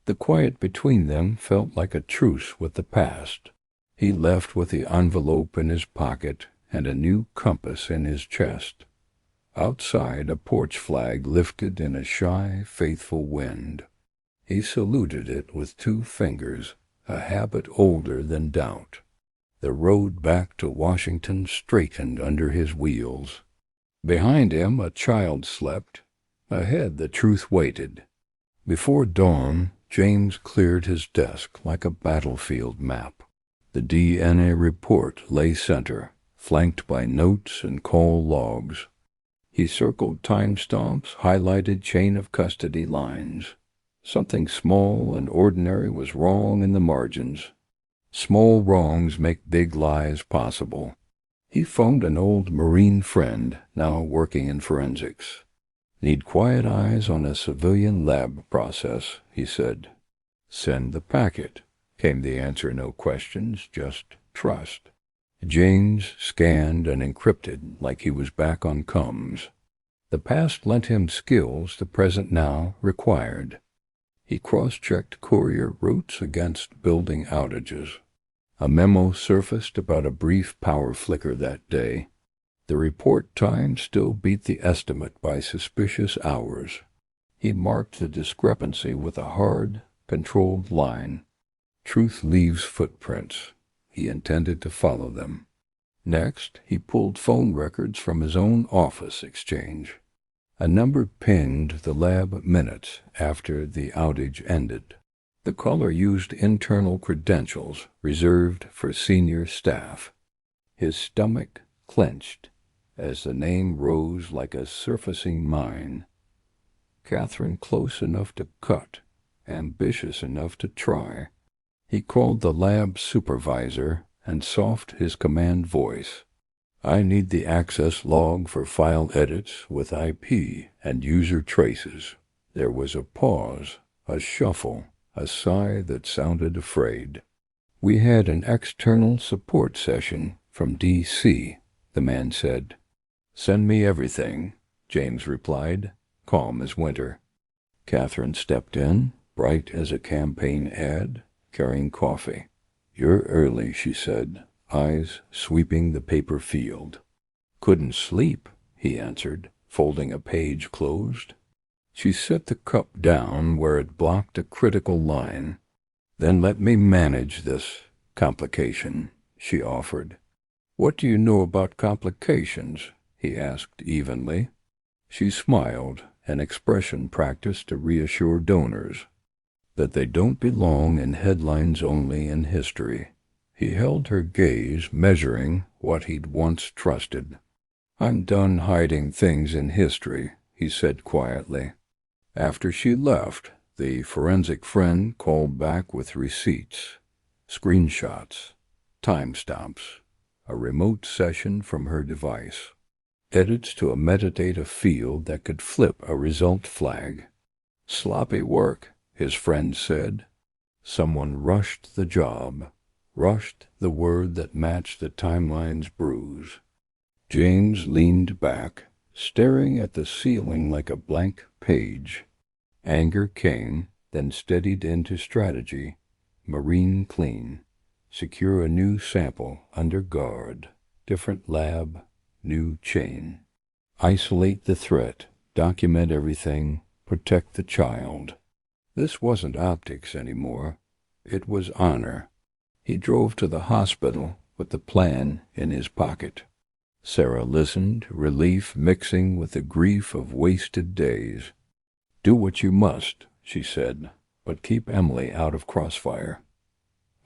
The quiet between them felt like a truce with the past. He left with the envelope in his pocket and a new compass in his chest. Outside, a porch flag lifted in a shy, faithful wind. He saluted it with 2 fingers, a habit older than doubt. The road back to Washington straightened under his wheels. Behind him a child slept. Ahead the truth waited. Before dawn, James cleared his desk like a battlefield map. The DNA report lay center, flanked by notes and call logs. He circled timestamps, highlighted chain of custody lines. Something small and ordinary was wrong in the margins. Small wrongs make big lies possible. He phoned an old Marine friend, now working in forensics. "Need quiet eyes on a civilian lab process," he said. "Send the packet," came the answer, no questions, just trust. James scanned and encrypted like he was back on comms. The past lent him skills the present now required. He cross-checked courier routes against building outages. A memo surfaced about a brief power flicker that day. The report time still beat the estimate by suspicious hours. He marked the discrepancy with a hard, controlled line. Truth leaves footprints. He intended to follow them. Next, he pulled phone records from his own office exchange. A number pinged the lab minutes after the outage ended. The caller used internal credentials reserved for senior staff. His stomach clenched as the name rose like a surfacing mine. Catherine close enough to cut, ambitious enough to try. He called the lab supervisor and softened his command voice. "I need the access log for file edits with IP and user traces." There was a pause, a shuffle, a sigh that sounded afraid. "We had an external support session from D.C., the man said. "Send me everything," James replied, calm as winter. Catherine stepped in, bright as a campaign ad, carrying coffee. "You're early," she said, eyes sweeping the paper field. "Couldn't sleep," he answered, folding a page closed. She set the cup down where it blocked a critical line. "Then let me manage this complication," she offered. "What do you know about complications?" he asked evenly. She smiled, an expression practiced to reassure donors. "That they don't belong in headlines only in history." He held her gaze, measuring what he'd once trusted. "I'm done hiding things in history," he said quietly. After she left, The forensic friend called back with receipts, screenshots, timestamps, a remote session from her device, edits to a metadata field that could flip a result flag. "Sloppy work," his friend said. Someone rushed the job, rushed the word that matched the timeline's bruise. James leaned back, staring at the ceiling like a blank page. Anger came, then steadied into strategy. Marine clean. Secure a new sample under guard. Different lab, new chain. Isolate the threat. Document everything. Protect the child. This wasn't optics anymore. It was honor. He drove to the hospital with the plan in his pocket. Sarah listened, relief mixing with the grief of wasted days. "Do what you must," she said, "but keep Emily out of crossfire."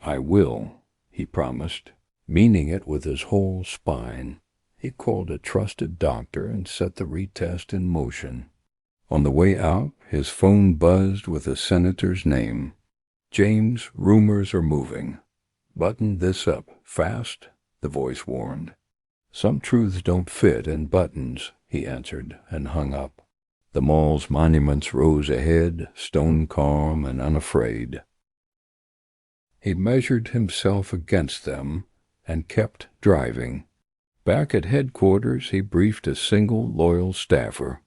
"I will," he promised, meaning it with his whole spine. He called a trusted doctor and set the retest in motion. On the way out, his phone buzzed with a senator's name. "James, rumors are moving. Button this up, fast," the voice warned. "Some truths don't fit in buttons," he answered, and hung up. The mall's monuments rose ahead, stone calm and unafraid. He measured himself against them and kept driving. Back at headquarters, he briefed a single loyal staffer.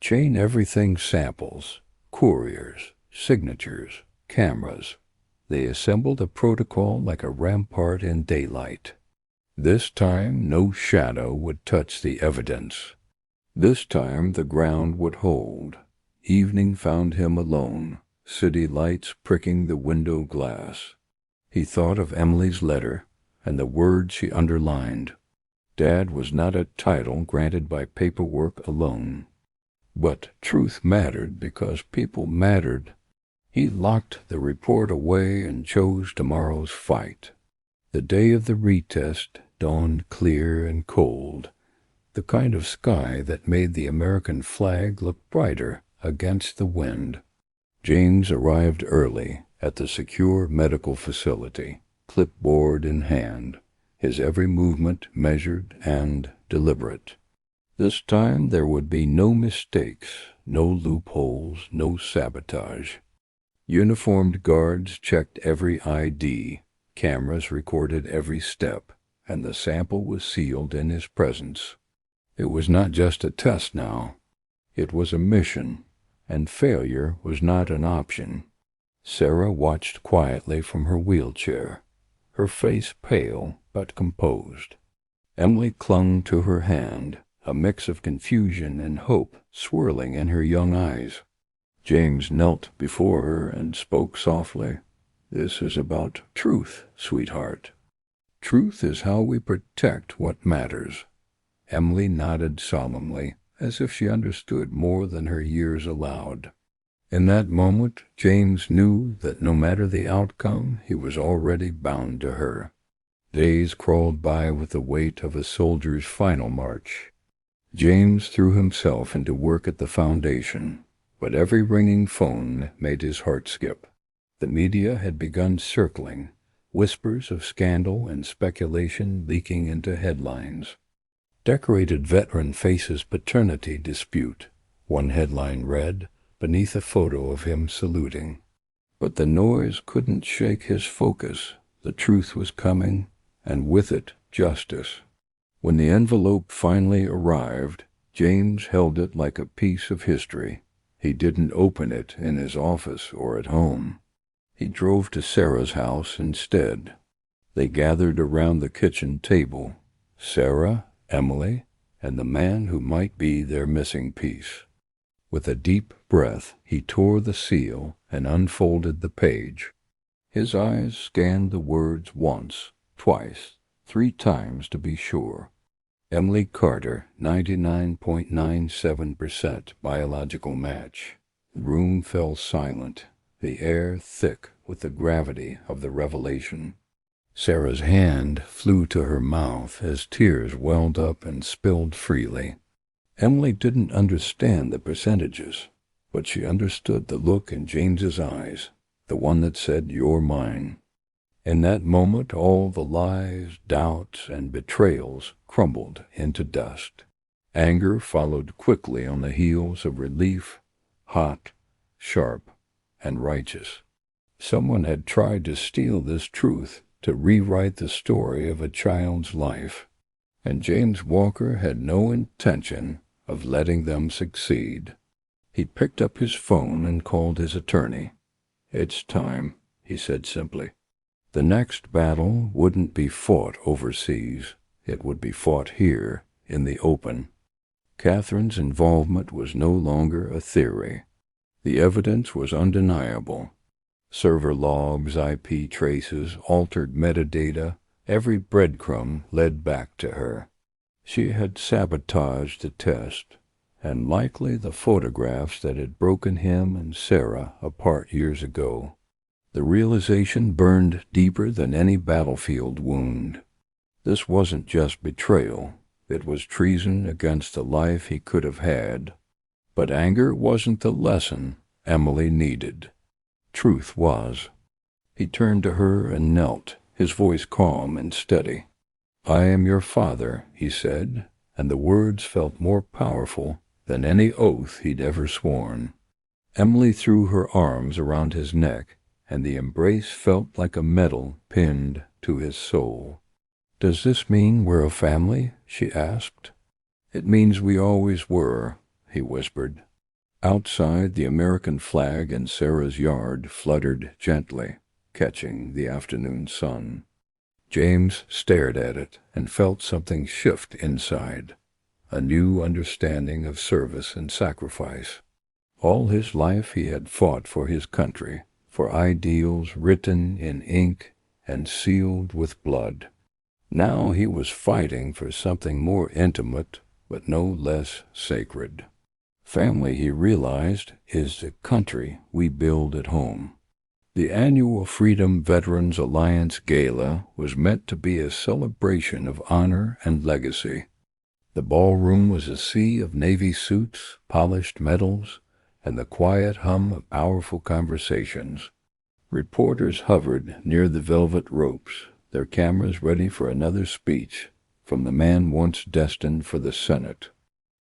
"Chain everything samples, couriers, signatures, cameras." They assembled a protocol like a rampart in daylight. This time no shadow would touch the evidence. This time the ground would hold. Evening found him alone, city lights pricking the window glass. He thought of Emily's letter and the words she underlined. Dad was not a title granted by paperwork alone. But truth mattered because people mattered. He locked the report away and chose tomorrow's fight. The day of the retest dawned clear and cold, the kind of sky that made the American flag look brighter against the wind. James arrived early at the secure medical facility, clipboard in hand, his every movement measured and deliberate. This time there would be no mistakes, no loopholes, no sabotage. Uniformed guards checked every ID, cameras recorded every step, and the sample was sealed in his presence. It was not just a test now. It was a mission, and failure was not an option. Sarah watched quietly from her wheelchair, her face pale but composed. Emily clung to her hand, a mix of confusion and hope swirling in her young eyes. James knelt before her and spoke softly. "This is about truth, sweetheart. Truth is how we protect what matters." Emily nodded solemnly, as if she understood more than her years allowed. In that moment, James knew that no matter the outcome, he was already bound to her. Days crawled by with the weight of a soldier's final march. James threw himself into work at the foundation, but every ringing phone made his heart skip. The media had begun circling, whispers of scandal and speculation leaking into headlines. Decorated veteran faces paternity dispute, one headline read, beneath a photo of him saluting. But the noise couldn't shake his focus. The truth was coming, and with it, justice. When the envelope finally arrived, James held it like a piece of history. He didn't open it in his office or at home. He drove to Sarah's house instead. They gathered around the kitchen table, Sarah, Emily, and the man who might be their missing piece. With a deep breath, he tore the seal and unfolded the page. His eyes scanned the words once, twice, 3 times to be sure. Emily Carter, 99.97% biological match. The room fell silent, the air thick with the gravity of the revelation. Sarah's hand flew to her mouth as tears welled up and spilled freely. Emily didn't understand the percentages, but she understood the look in James's eyes, the one that said, "You're mine." In that moment, all the lies, doubts, and betrayals crumbled into dust. Anger followed quickly on the heels of relief, hot, sharp, and righteous. Someone had tried to steal this truth, to rewrite the story of a child's life, and James Walker had no intention of letting them succeed. He picked up his phone and called his attorney. "It's time," he said simply. The next battle wouldn't be fought overseas. It would be fought here, in the open. Catherine's involvement was no longer a theory. The evidence was undeniable. Server logs, IP traces, altered metadata, every breadcrumb led back to her. She had sabotaged the test, and likely the photographs that had broken him and Sarah apart years ago. The realization burned deeper than any battlefield wound. This wasn't just betrayal. It was treason against the life he could have had. But anger wasn't the lesson Emily needed. Truth was. He turned to her and knelt, his voice calm and steady. "I am your father," he said, and the words felt more powerful than any oath he'd ever sworn. Emily threw her arms around his neck, and the embrace felt like a medal pinned to his soul. "Does this mean we're a family?" she asked. "It means we always were," he whispered. Outside, the American flag in Sarah's yard fluttered gently, catching the afternoon sun. James stared at it and felt something shift inside, a new understanding of service and sacrifice. All his life he had fought for his country, for ideals written in ink and sealed with blood. Now he was fighting for something more intimate, but no less sacred. Family, he realized, is the country we build at home. The annual Freedom Veterans Alliance Gala was meant to be a celebration of honor and legacy. The ballroom was a sea of Navy suits, polished medals, and the quiet hum of powerful conversations. Reporters hovered near the velvet ropes, their cameras ready for another speech from the man once destined for the Senate.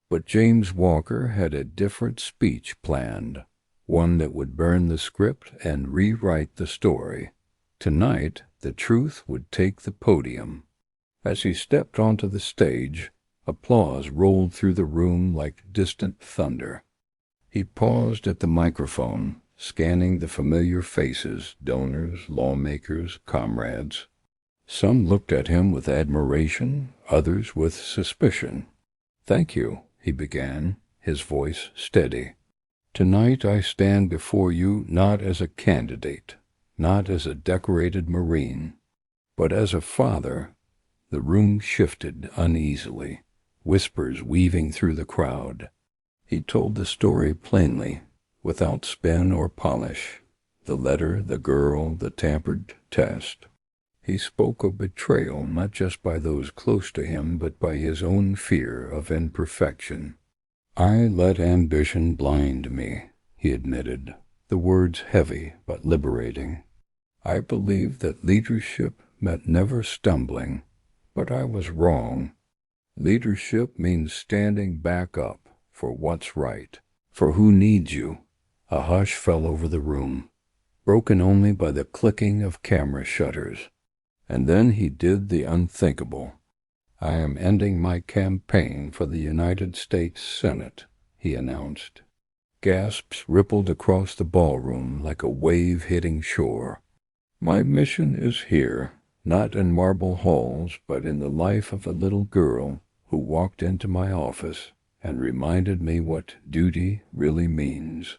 But James Walker had a different speech planned, one that would burn the script and rewrite the story. Tonight, the truth would take the podium. As he stepped onto the stage, applause rolled through the room like distant thunder. He paused at the microphone, scanning the familiar faces, donors, lawmakers, comrades. Some looked at him with admiration, others with suspicion. "Thank you," he began, his voice steady. "Tonight I stand before you not as a candidate, not as a decorated Marine, but as a father." The room shifted uneasily, whispers weaving through the crowd. He told the story plainly, without spin or polish. The letter, the girl, the tampered test. He spoke of betrayal not just by those close to him, but by his own fear of imperfection. "I let ambition blind me," he admitted, the words heavy but liberating. "I believed that leadership meant never stumbling, but I was wrong. Leadership means standing back up for what's right, for who needs you." A hush fell over the room, broken only by the clicking of camera shutters. And then he did the unthinkable. "I am ending my campaign for the United States Senate," he announced. Gasps rippled across the ballroom like a wave hitting shore. "My mission is here, not in marble halls, but in the life of a little girl who walked into my office and reminded me what duty really means."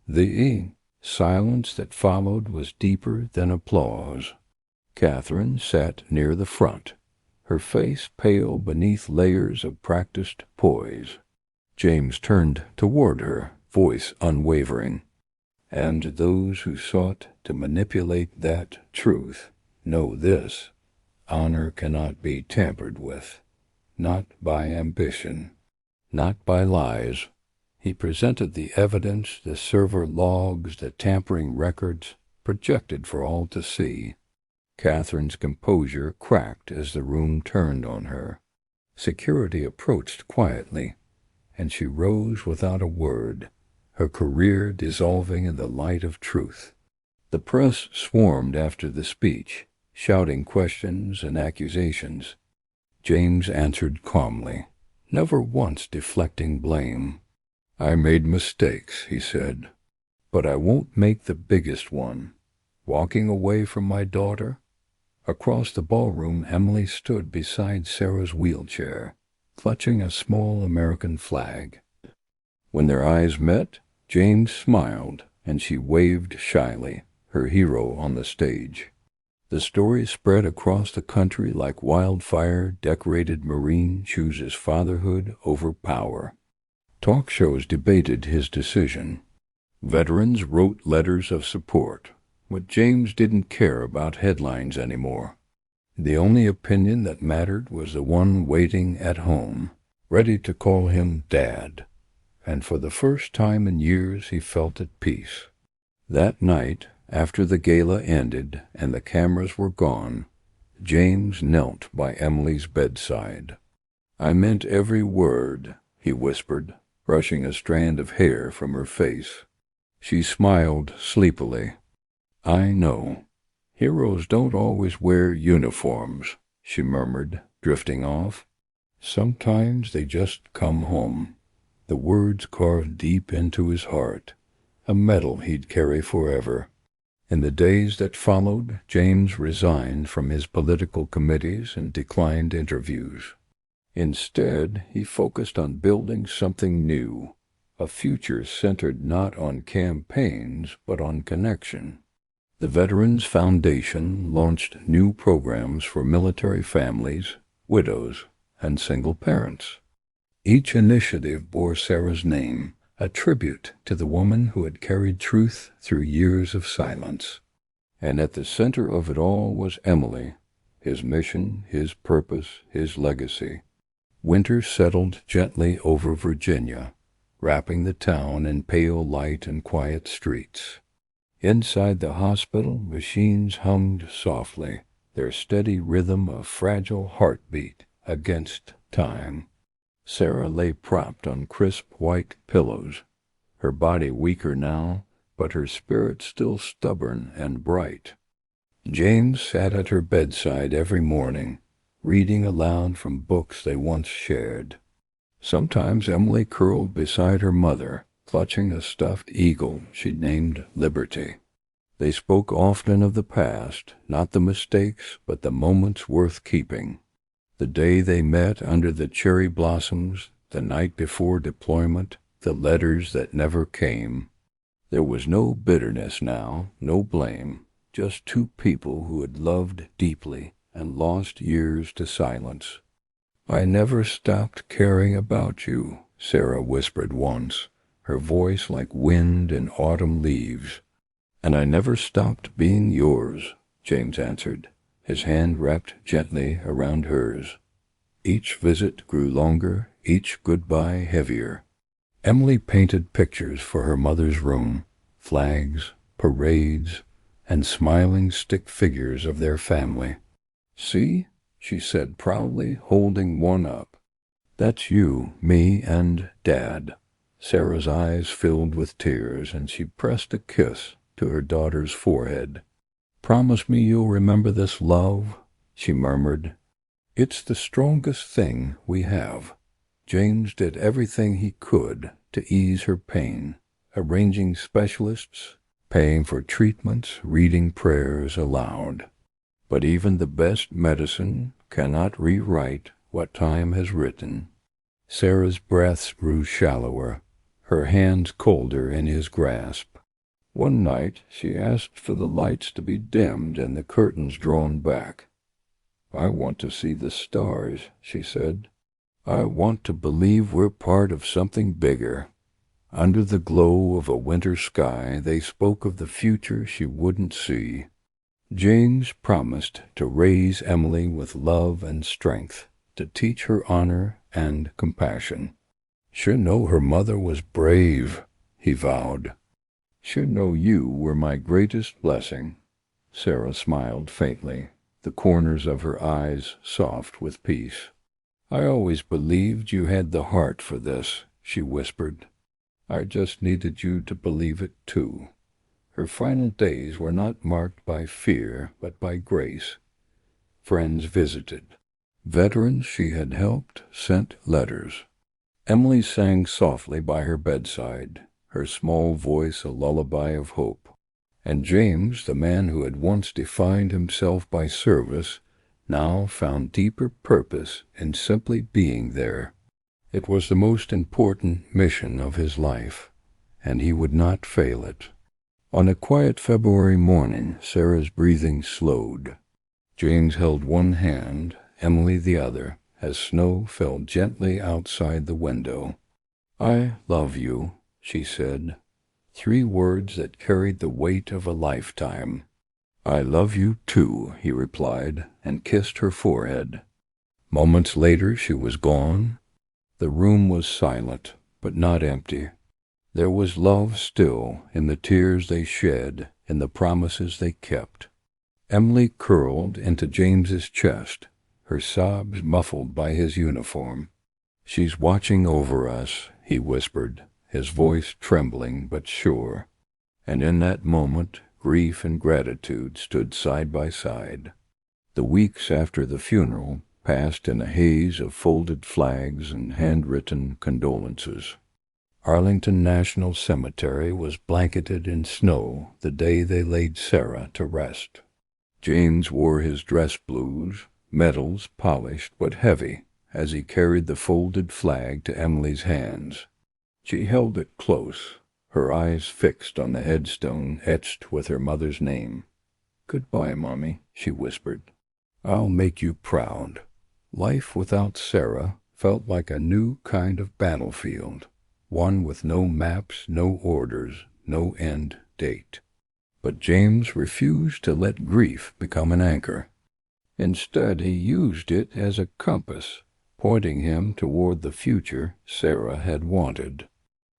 The silence that followed was deeper than applause. Catherine sat near the front, her face pale beneath layers of practiced poise. James turned toward her, voice unwavering. "And those who sought to manipulate that truth know this: honor cannot be tampered with, not by ambition, not by lies." He presented the evidence, the server logs, the tampering records, projected for all to see. Catherine's composure cracked as the room turned on her. Security approached quietly, and she rose without a word, her career dissolving in the light of truth. The press swarmed after the speech, shouting questions and accusations. James answered calmly, never once deflecting blame. "I made mistakes," he said, "but I won't make the biggest one. Walking away from my daughter?" Across the ballroom, Emily stood beside Sarah's wheelchair, clutching a small American flag. When their eyes met, James smiled, and she waved shyly, her hero on the stage. The story spread across the country like wildfire. Decorated Marine chooses fatherhood over power. Talk shows debated his decision. Veterans wrote letters of support, but James didn't care about headlines anymore. The only opinion that mattered was the one waiting at home, ready to call him Dad. And for the first time in years he felt at peace. That night, after the gala ended and the cameras were gone, James knelt by Emily's bedside. "I meant every word," he whispered, brushing a strand of hair from her face. She smiled sleepily. "I know. Heroes don't always wear uniforms," she murmured, drifting off. "Sometimes they just come home." The words carved deep into his heart, a medal he'd carry forever. In the days that followed, James resigned from his political committees and declined interviews. Instead, he focused on building something new, a future centered not on campaigns but on connection. The Veterans Foundation launched new programs for military families, widows, and single parents. Each initiative bore Sarah's name, a tribute to the woman who had carried truth through years of silence. And at the center of it all was Emily, his mission, his purpose, his legacy. Winter settled gently over Virginia, wrapping the town in pale light and quiet streets. Inside the hospital, machines hummed softly, their steady rhythm a fragile heartbeat against time. Sarah lay propped on crisp white pillows, her body weaker now, but her spirit still stubborn and bright. James sat at her bedside every morning, reading aloud from books they once shared. Sometimes Emily curled beside her mother, clutching a stuffed eagle she'd named Liberty. They spoke often of the past, not the mistakes, but the moments worth keeping. The day they met under the cherry blossoms, the night before deployment, the letters that never came. There was no bitterness now, no blame, just two people who had loved deeply and lost years to silence. "I never stopped caring about you," Sarah whispered once, her voice like wind in autumn leaves. "And I never stopped being yours," James answered, his hand wrapped gently around hers. Each visit grew longer, each goodbye heavier. Emily painted pictures for her mother's room, flags, parades, and smiling stick figures of their family. "See," she said proudly, holding one up. "That's you, me, and Dad." Sarah's eyes filled with tears, and she pressed a kiss to her daughter's forehead. "Promise me you'll remember this love," she murmured. "It's the strongest thing we have." James did everything he could to ease her pain, arranging specialists, paying for treatments, reading prayers aloud. But even the best medicine cannot rewrite what time has written. Sarah's breaths grew shallower, her hands colder in his grasp. One night she asked for the lights to be dimmed and the curtains drawn back. "I want to see the stars," she said. "I want to believe we're part of something bigger." Under the glow of a winter sky, they spoke of the future she wouldn't see. James promised to raise Emily with love and strength, to teach her honor and compassion. Should know her mother was brave, he vowed. Should know you were my greatest blessing. Sarah smiled faintly, the corners of her eyes soft with peace. I always believed you had the heart for this, she whispered. I just needed you to believe it too. Her final days were not marked by fear, but by grace. Friends visited. Veterans she had helped sent letters. Emily sang softly by her bedside, her small voice a lullaby of hope. And James, the man who had once defined himself by service, now found deeper purpose in simply being there. It was the most important mission of his life, and he would not fail it. On a quiet February morning, Sarah's breathing slowed. James held one hand, Emily the other, as snow fell gently outside the window. I love you, she said. 3 words that carried the weight of a lifetime. I love you too, he replied, and kissed her forehead. Moments later she was gone. The room was silent, but not empty. There was love still in the tears they shed, in the promises they kept. Emily curled into James's chest, her sobs muffled by his uniform. She's watching over us, he whispered, his voice trembling but sure. And in that moment, grief and gratitude stood side by side. The weeks after the funeral passed in a haze of folded flags and handwritten condolences. Arlington National Cemetery was blanketed in snow the day they laid Sarah to rest. James wore his dress blues, medals polished but heavy, as he carried the folded flag to Emily's hands. She held it close, her eyes fixed on the headstone etched with her mother's name. "Goodbye, Mommy," she whispered. "I'll make you proud." Life without Sarah felt like a new kind of battlefield, one with no maps, no orders, no end date. But James refused to let grief become an anchor. Instead, he used it as a compass, pointing him toward the future Sarah had wanted.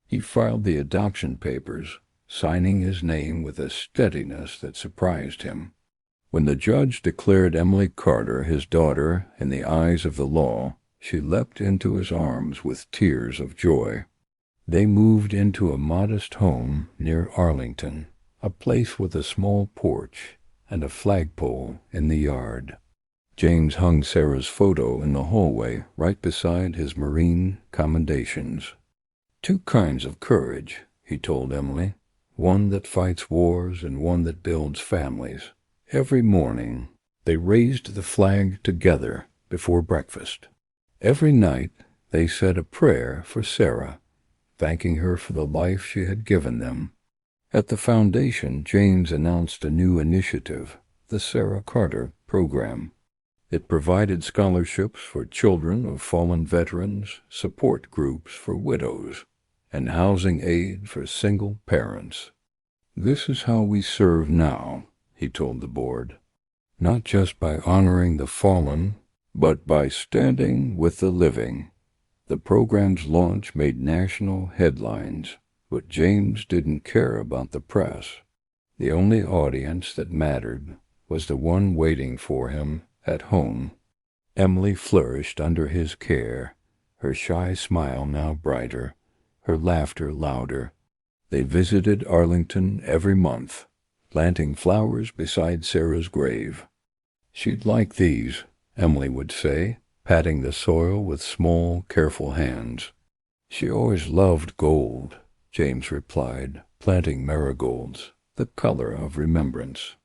He filed the adoption papers, signing his name with a steadiness that surprised him. When the judge declared Emily Carter his daughter in the eyes of the law, she leapt into his arms with tears of joy. They moved into a modest home near Arlington, a place with a small porch and a flagpole in the yard. James hung Sarah's photo in the hallway right beside his Marine commendations. 2 kinds of courage, he told Emily, one that fights wars and one that builds families. Every morning, they raised the flag together before breakfast. Every night, they said a prayer for Sarah, thanking her for the life she had given them. At the foundation, James announced a new initiative, the Sarah Carter Program. It provided scholarships for children of fallen veterans, support groups for widows, and housing aid for single parents. "This is how we serve now," he told the board, "not just by honoring the fallen, but by standing with the living." The program's launch made national headlines, but James didn't care about the press. The only audience that mattered was the one waiting for him at home. Emily flourished under his care, her shy smile now brighter, her laughter louder. They visited Arlington every month, planting flowers beside Sarah's grave. "She'd like these," Emily would say, patting the soil with small, careful hands. "She always loved gold," James replied, planting marigolds, the color of remembrance.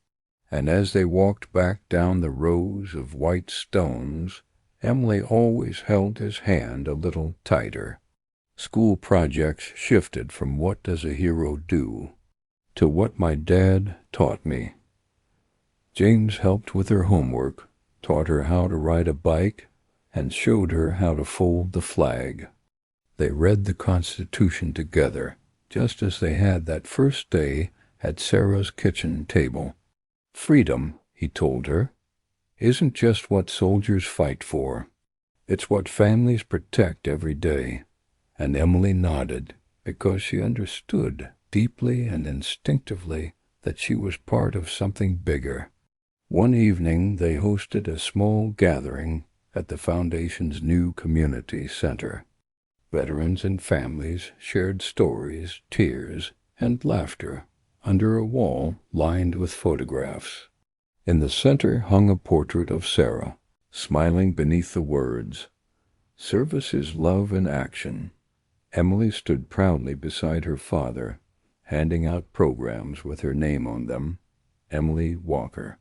And as they walked back down the rows of white stones, Emily always held his hand a little tighter. School projects shifted from "What does a hero do?" to "What my dad taught me." James helped with her homework, taught her how to ride a bike, and showed her how to fold the flag. They read the Constitution together, just as they had that first day at Sarah's kitchen table. "Freedom," he told her, "isn't just what soldiers fight for. It's what families protect every day. and Emily nodded because she understood deeply and instinctively that she was part of something bigger. One evening they hosted a small gathering at the Foundation's new community center. Veterans and families shared stories, tears, and laughter under a wall lined with photographs. In the center hung a portrait of Sarah, smiling beneath the words, "Service is love in action." Emily stood proudly beside her father, handing out programs with her name on them, Emily Walker.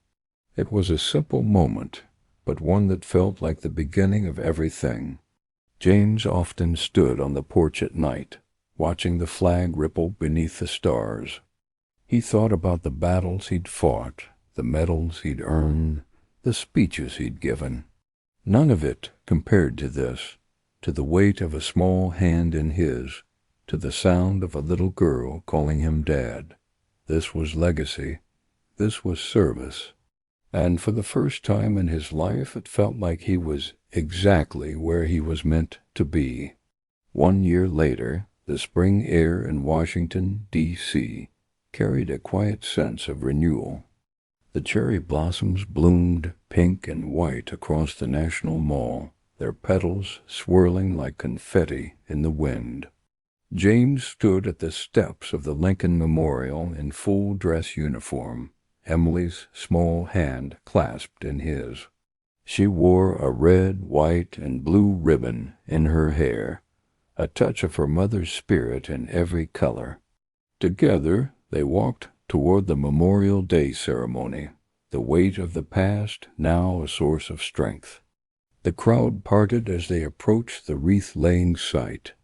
It was a simple moment, but one that felt like the beginning of everything. James often stood on the porch at night, watching the flag ripple beneath the stars. He thought about the battles he'd fought, the medals he'd earned, the speeches he'd given. None of it compared to this, to the weight of a small hand in his, to the sound of a little girl calling him Dad. This was legacy. This was service. And for the first time in his life it felt like he was exactly where he was meant to be. 1 year later, the spring air in Washington, D.C., carried a quiet sense of renewal. The cherry blossoms bloomed pink and white across the National Mall, their petals swirling like confetti in the wind. James stood at the steps of the Lincoln Memorial in full dress uniform, Emily's small hand clasped in his. She wore a red, white, and blue ribbon in her hair, a touch of her mother's spirit in every color. Together they walked toward the Memorial Day ceremony, the weight of the past now a source of strength. The crowd parted as they approached the wreath-laying site,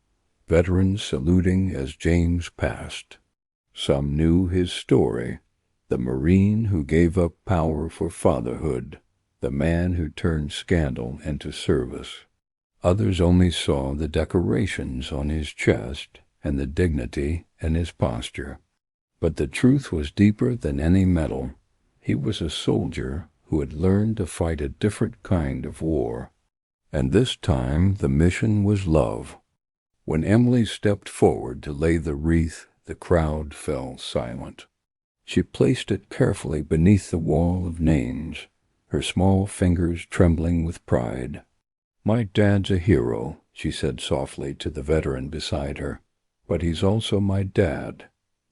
veterans saluting as James passed. Some knew his story, the Marine who gave up power for fatherhood, the man who turned scandal into service. Others only saw the decorations on his chest and the dignity in his posture. But the truth was deeper than any medal. He was a soldier who had learned to fight a different kind of war. And this time the mission was love. When Emily stepped forward to lay the wreath, the crowd fell silent. She placed it carefully beneath the wall of names, her small fingers trembling with pride. "My dad's a hero," she said softly to the veteran beside her, "but he's also my dad."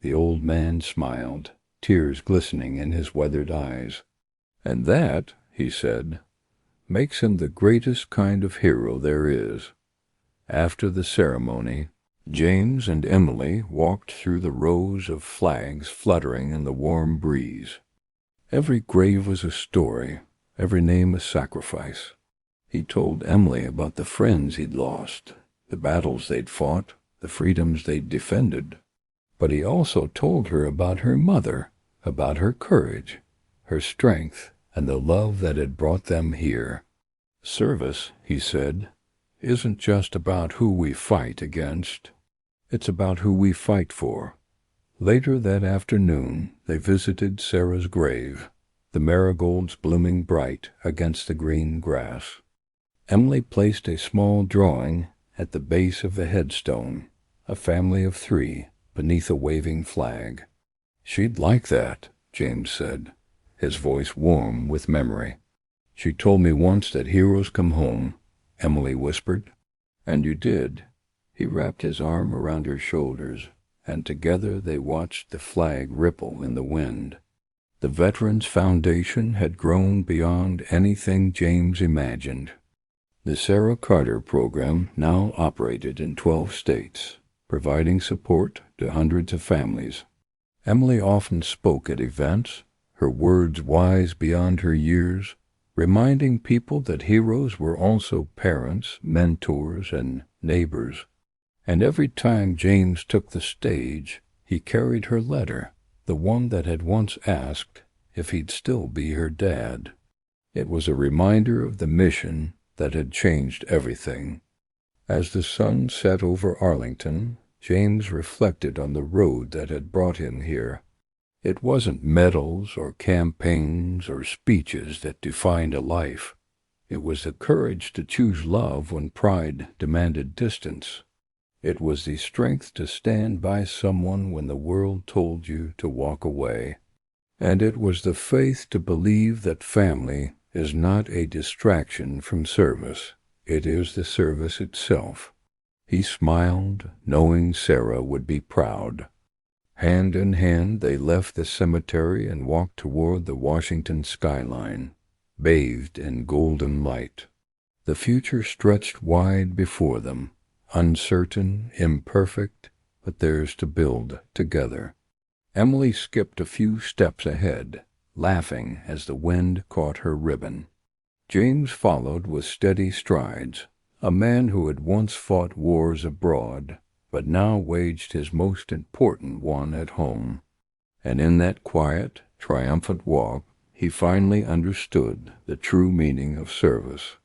The old man smiled, tears glistening in his weathered eyes. "And that," he said, "makes him the greatest kind of hero there is." After the ceremony, James and Emily walked through the rows of flags fluttering in the warm breeze. Every grave was a story, every name a sacrifice. He told Emily about the friends he'd lost, the battles they'd fought, the freedoms they'd defended. But he also told her about her mother, about her courage, her strength, and the love that had brought them here. "Service," he said, "isn't just about who we fight against. It's about who we fight for." Later that afternoon, they visited Sarah's grave, the marigolds blooming bright against the green grass. Emily placed a small drawing at the base of the headstone, a family of 3, beneath a waving flag. "She'd like that," James said, his voice warm with memory. "She told me once that heroes come home," Emily whispered. "And you did." He wrapped his arm around her shoulders, and together they watched the flag ripple in the wind. The Veterans Foundation had grown beyond anything James imagined. The Sarah Carter program now operated in 12 states, providing support to hundreds of families. Emily often spoke at events, her words wise beyond her years, reminding people that heroes were also parents, mentors, and neighbors. And every time James took the stage, he carried her letter, the one that had once asked if he'd still be her dad. It was a reminder of the mission that had changed everything. As the sun set over Arlington, James reflected on the road that had brought him here. It wasn't medals or campaigns or speeches that defined a life. It was the courage to choose love when pride demanded distance. It was the strength to stand by someone when the world told you to walk away. And it was the faith to believe that family is not a distraction from service. It is the service itself. He smiled, knowing Sarah would be proud. Hand in hand they left the cemetery and walked toward the Washington skyline, bathed in golden light. The future stretched wide before them, uncertain, imperfect, but theirs to build together. Emily skipped a few steps ahead, laughing as the wind caught her ribbon. James followed with steady strides, a man who had once fought wars abroad, but now waged his most important one at home. And in that quiet, triumphant walk, he finally understood the true meaning of service.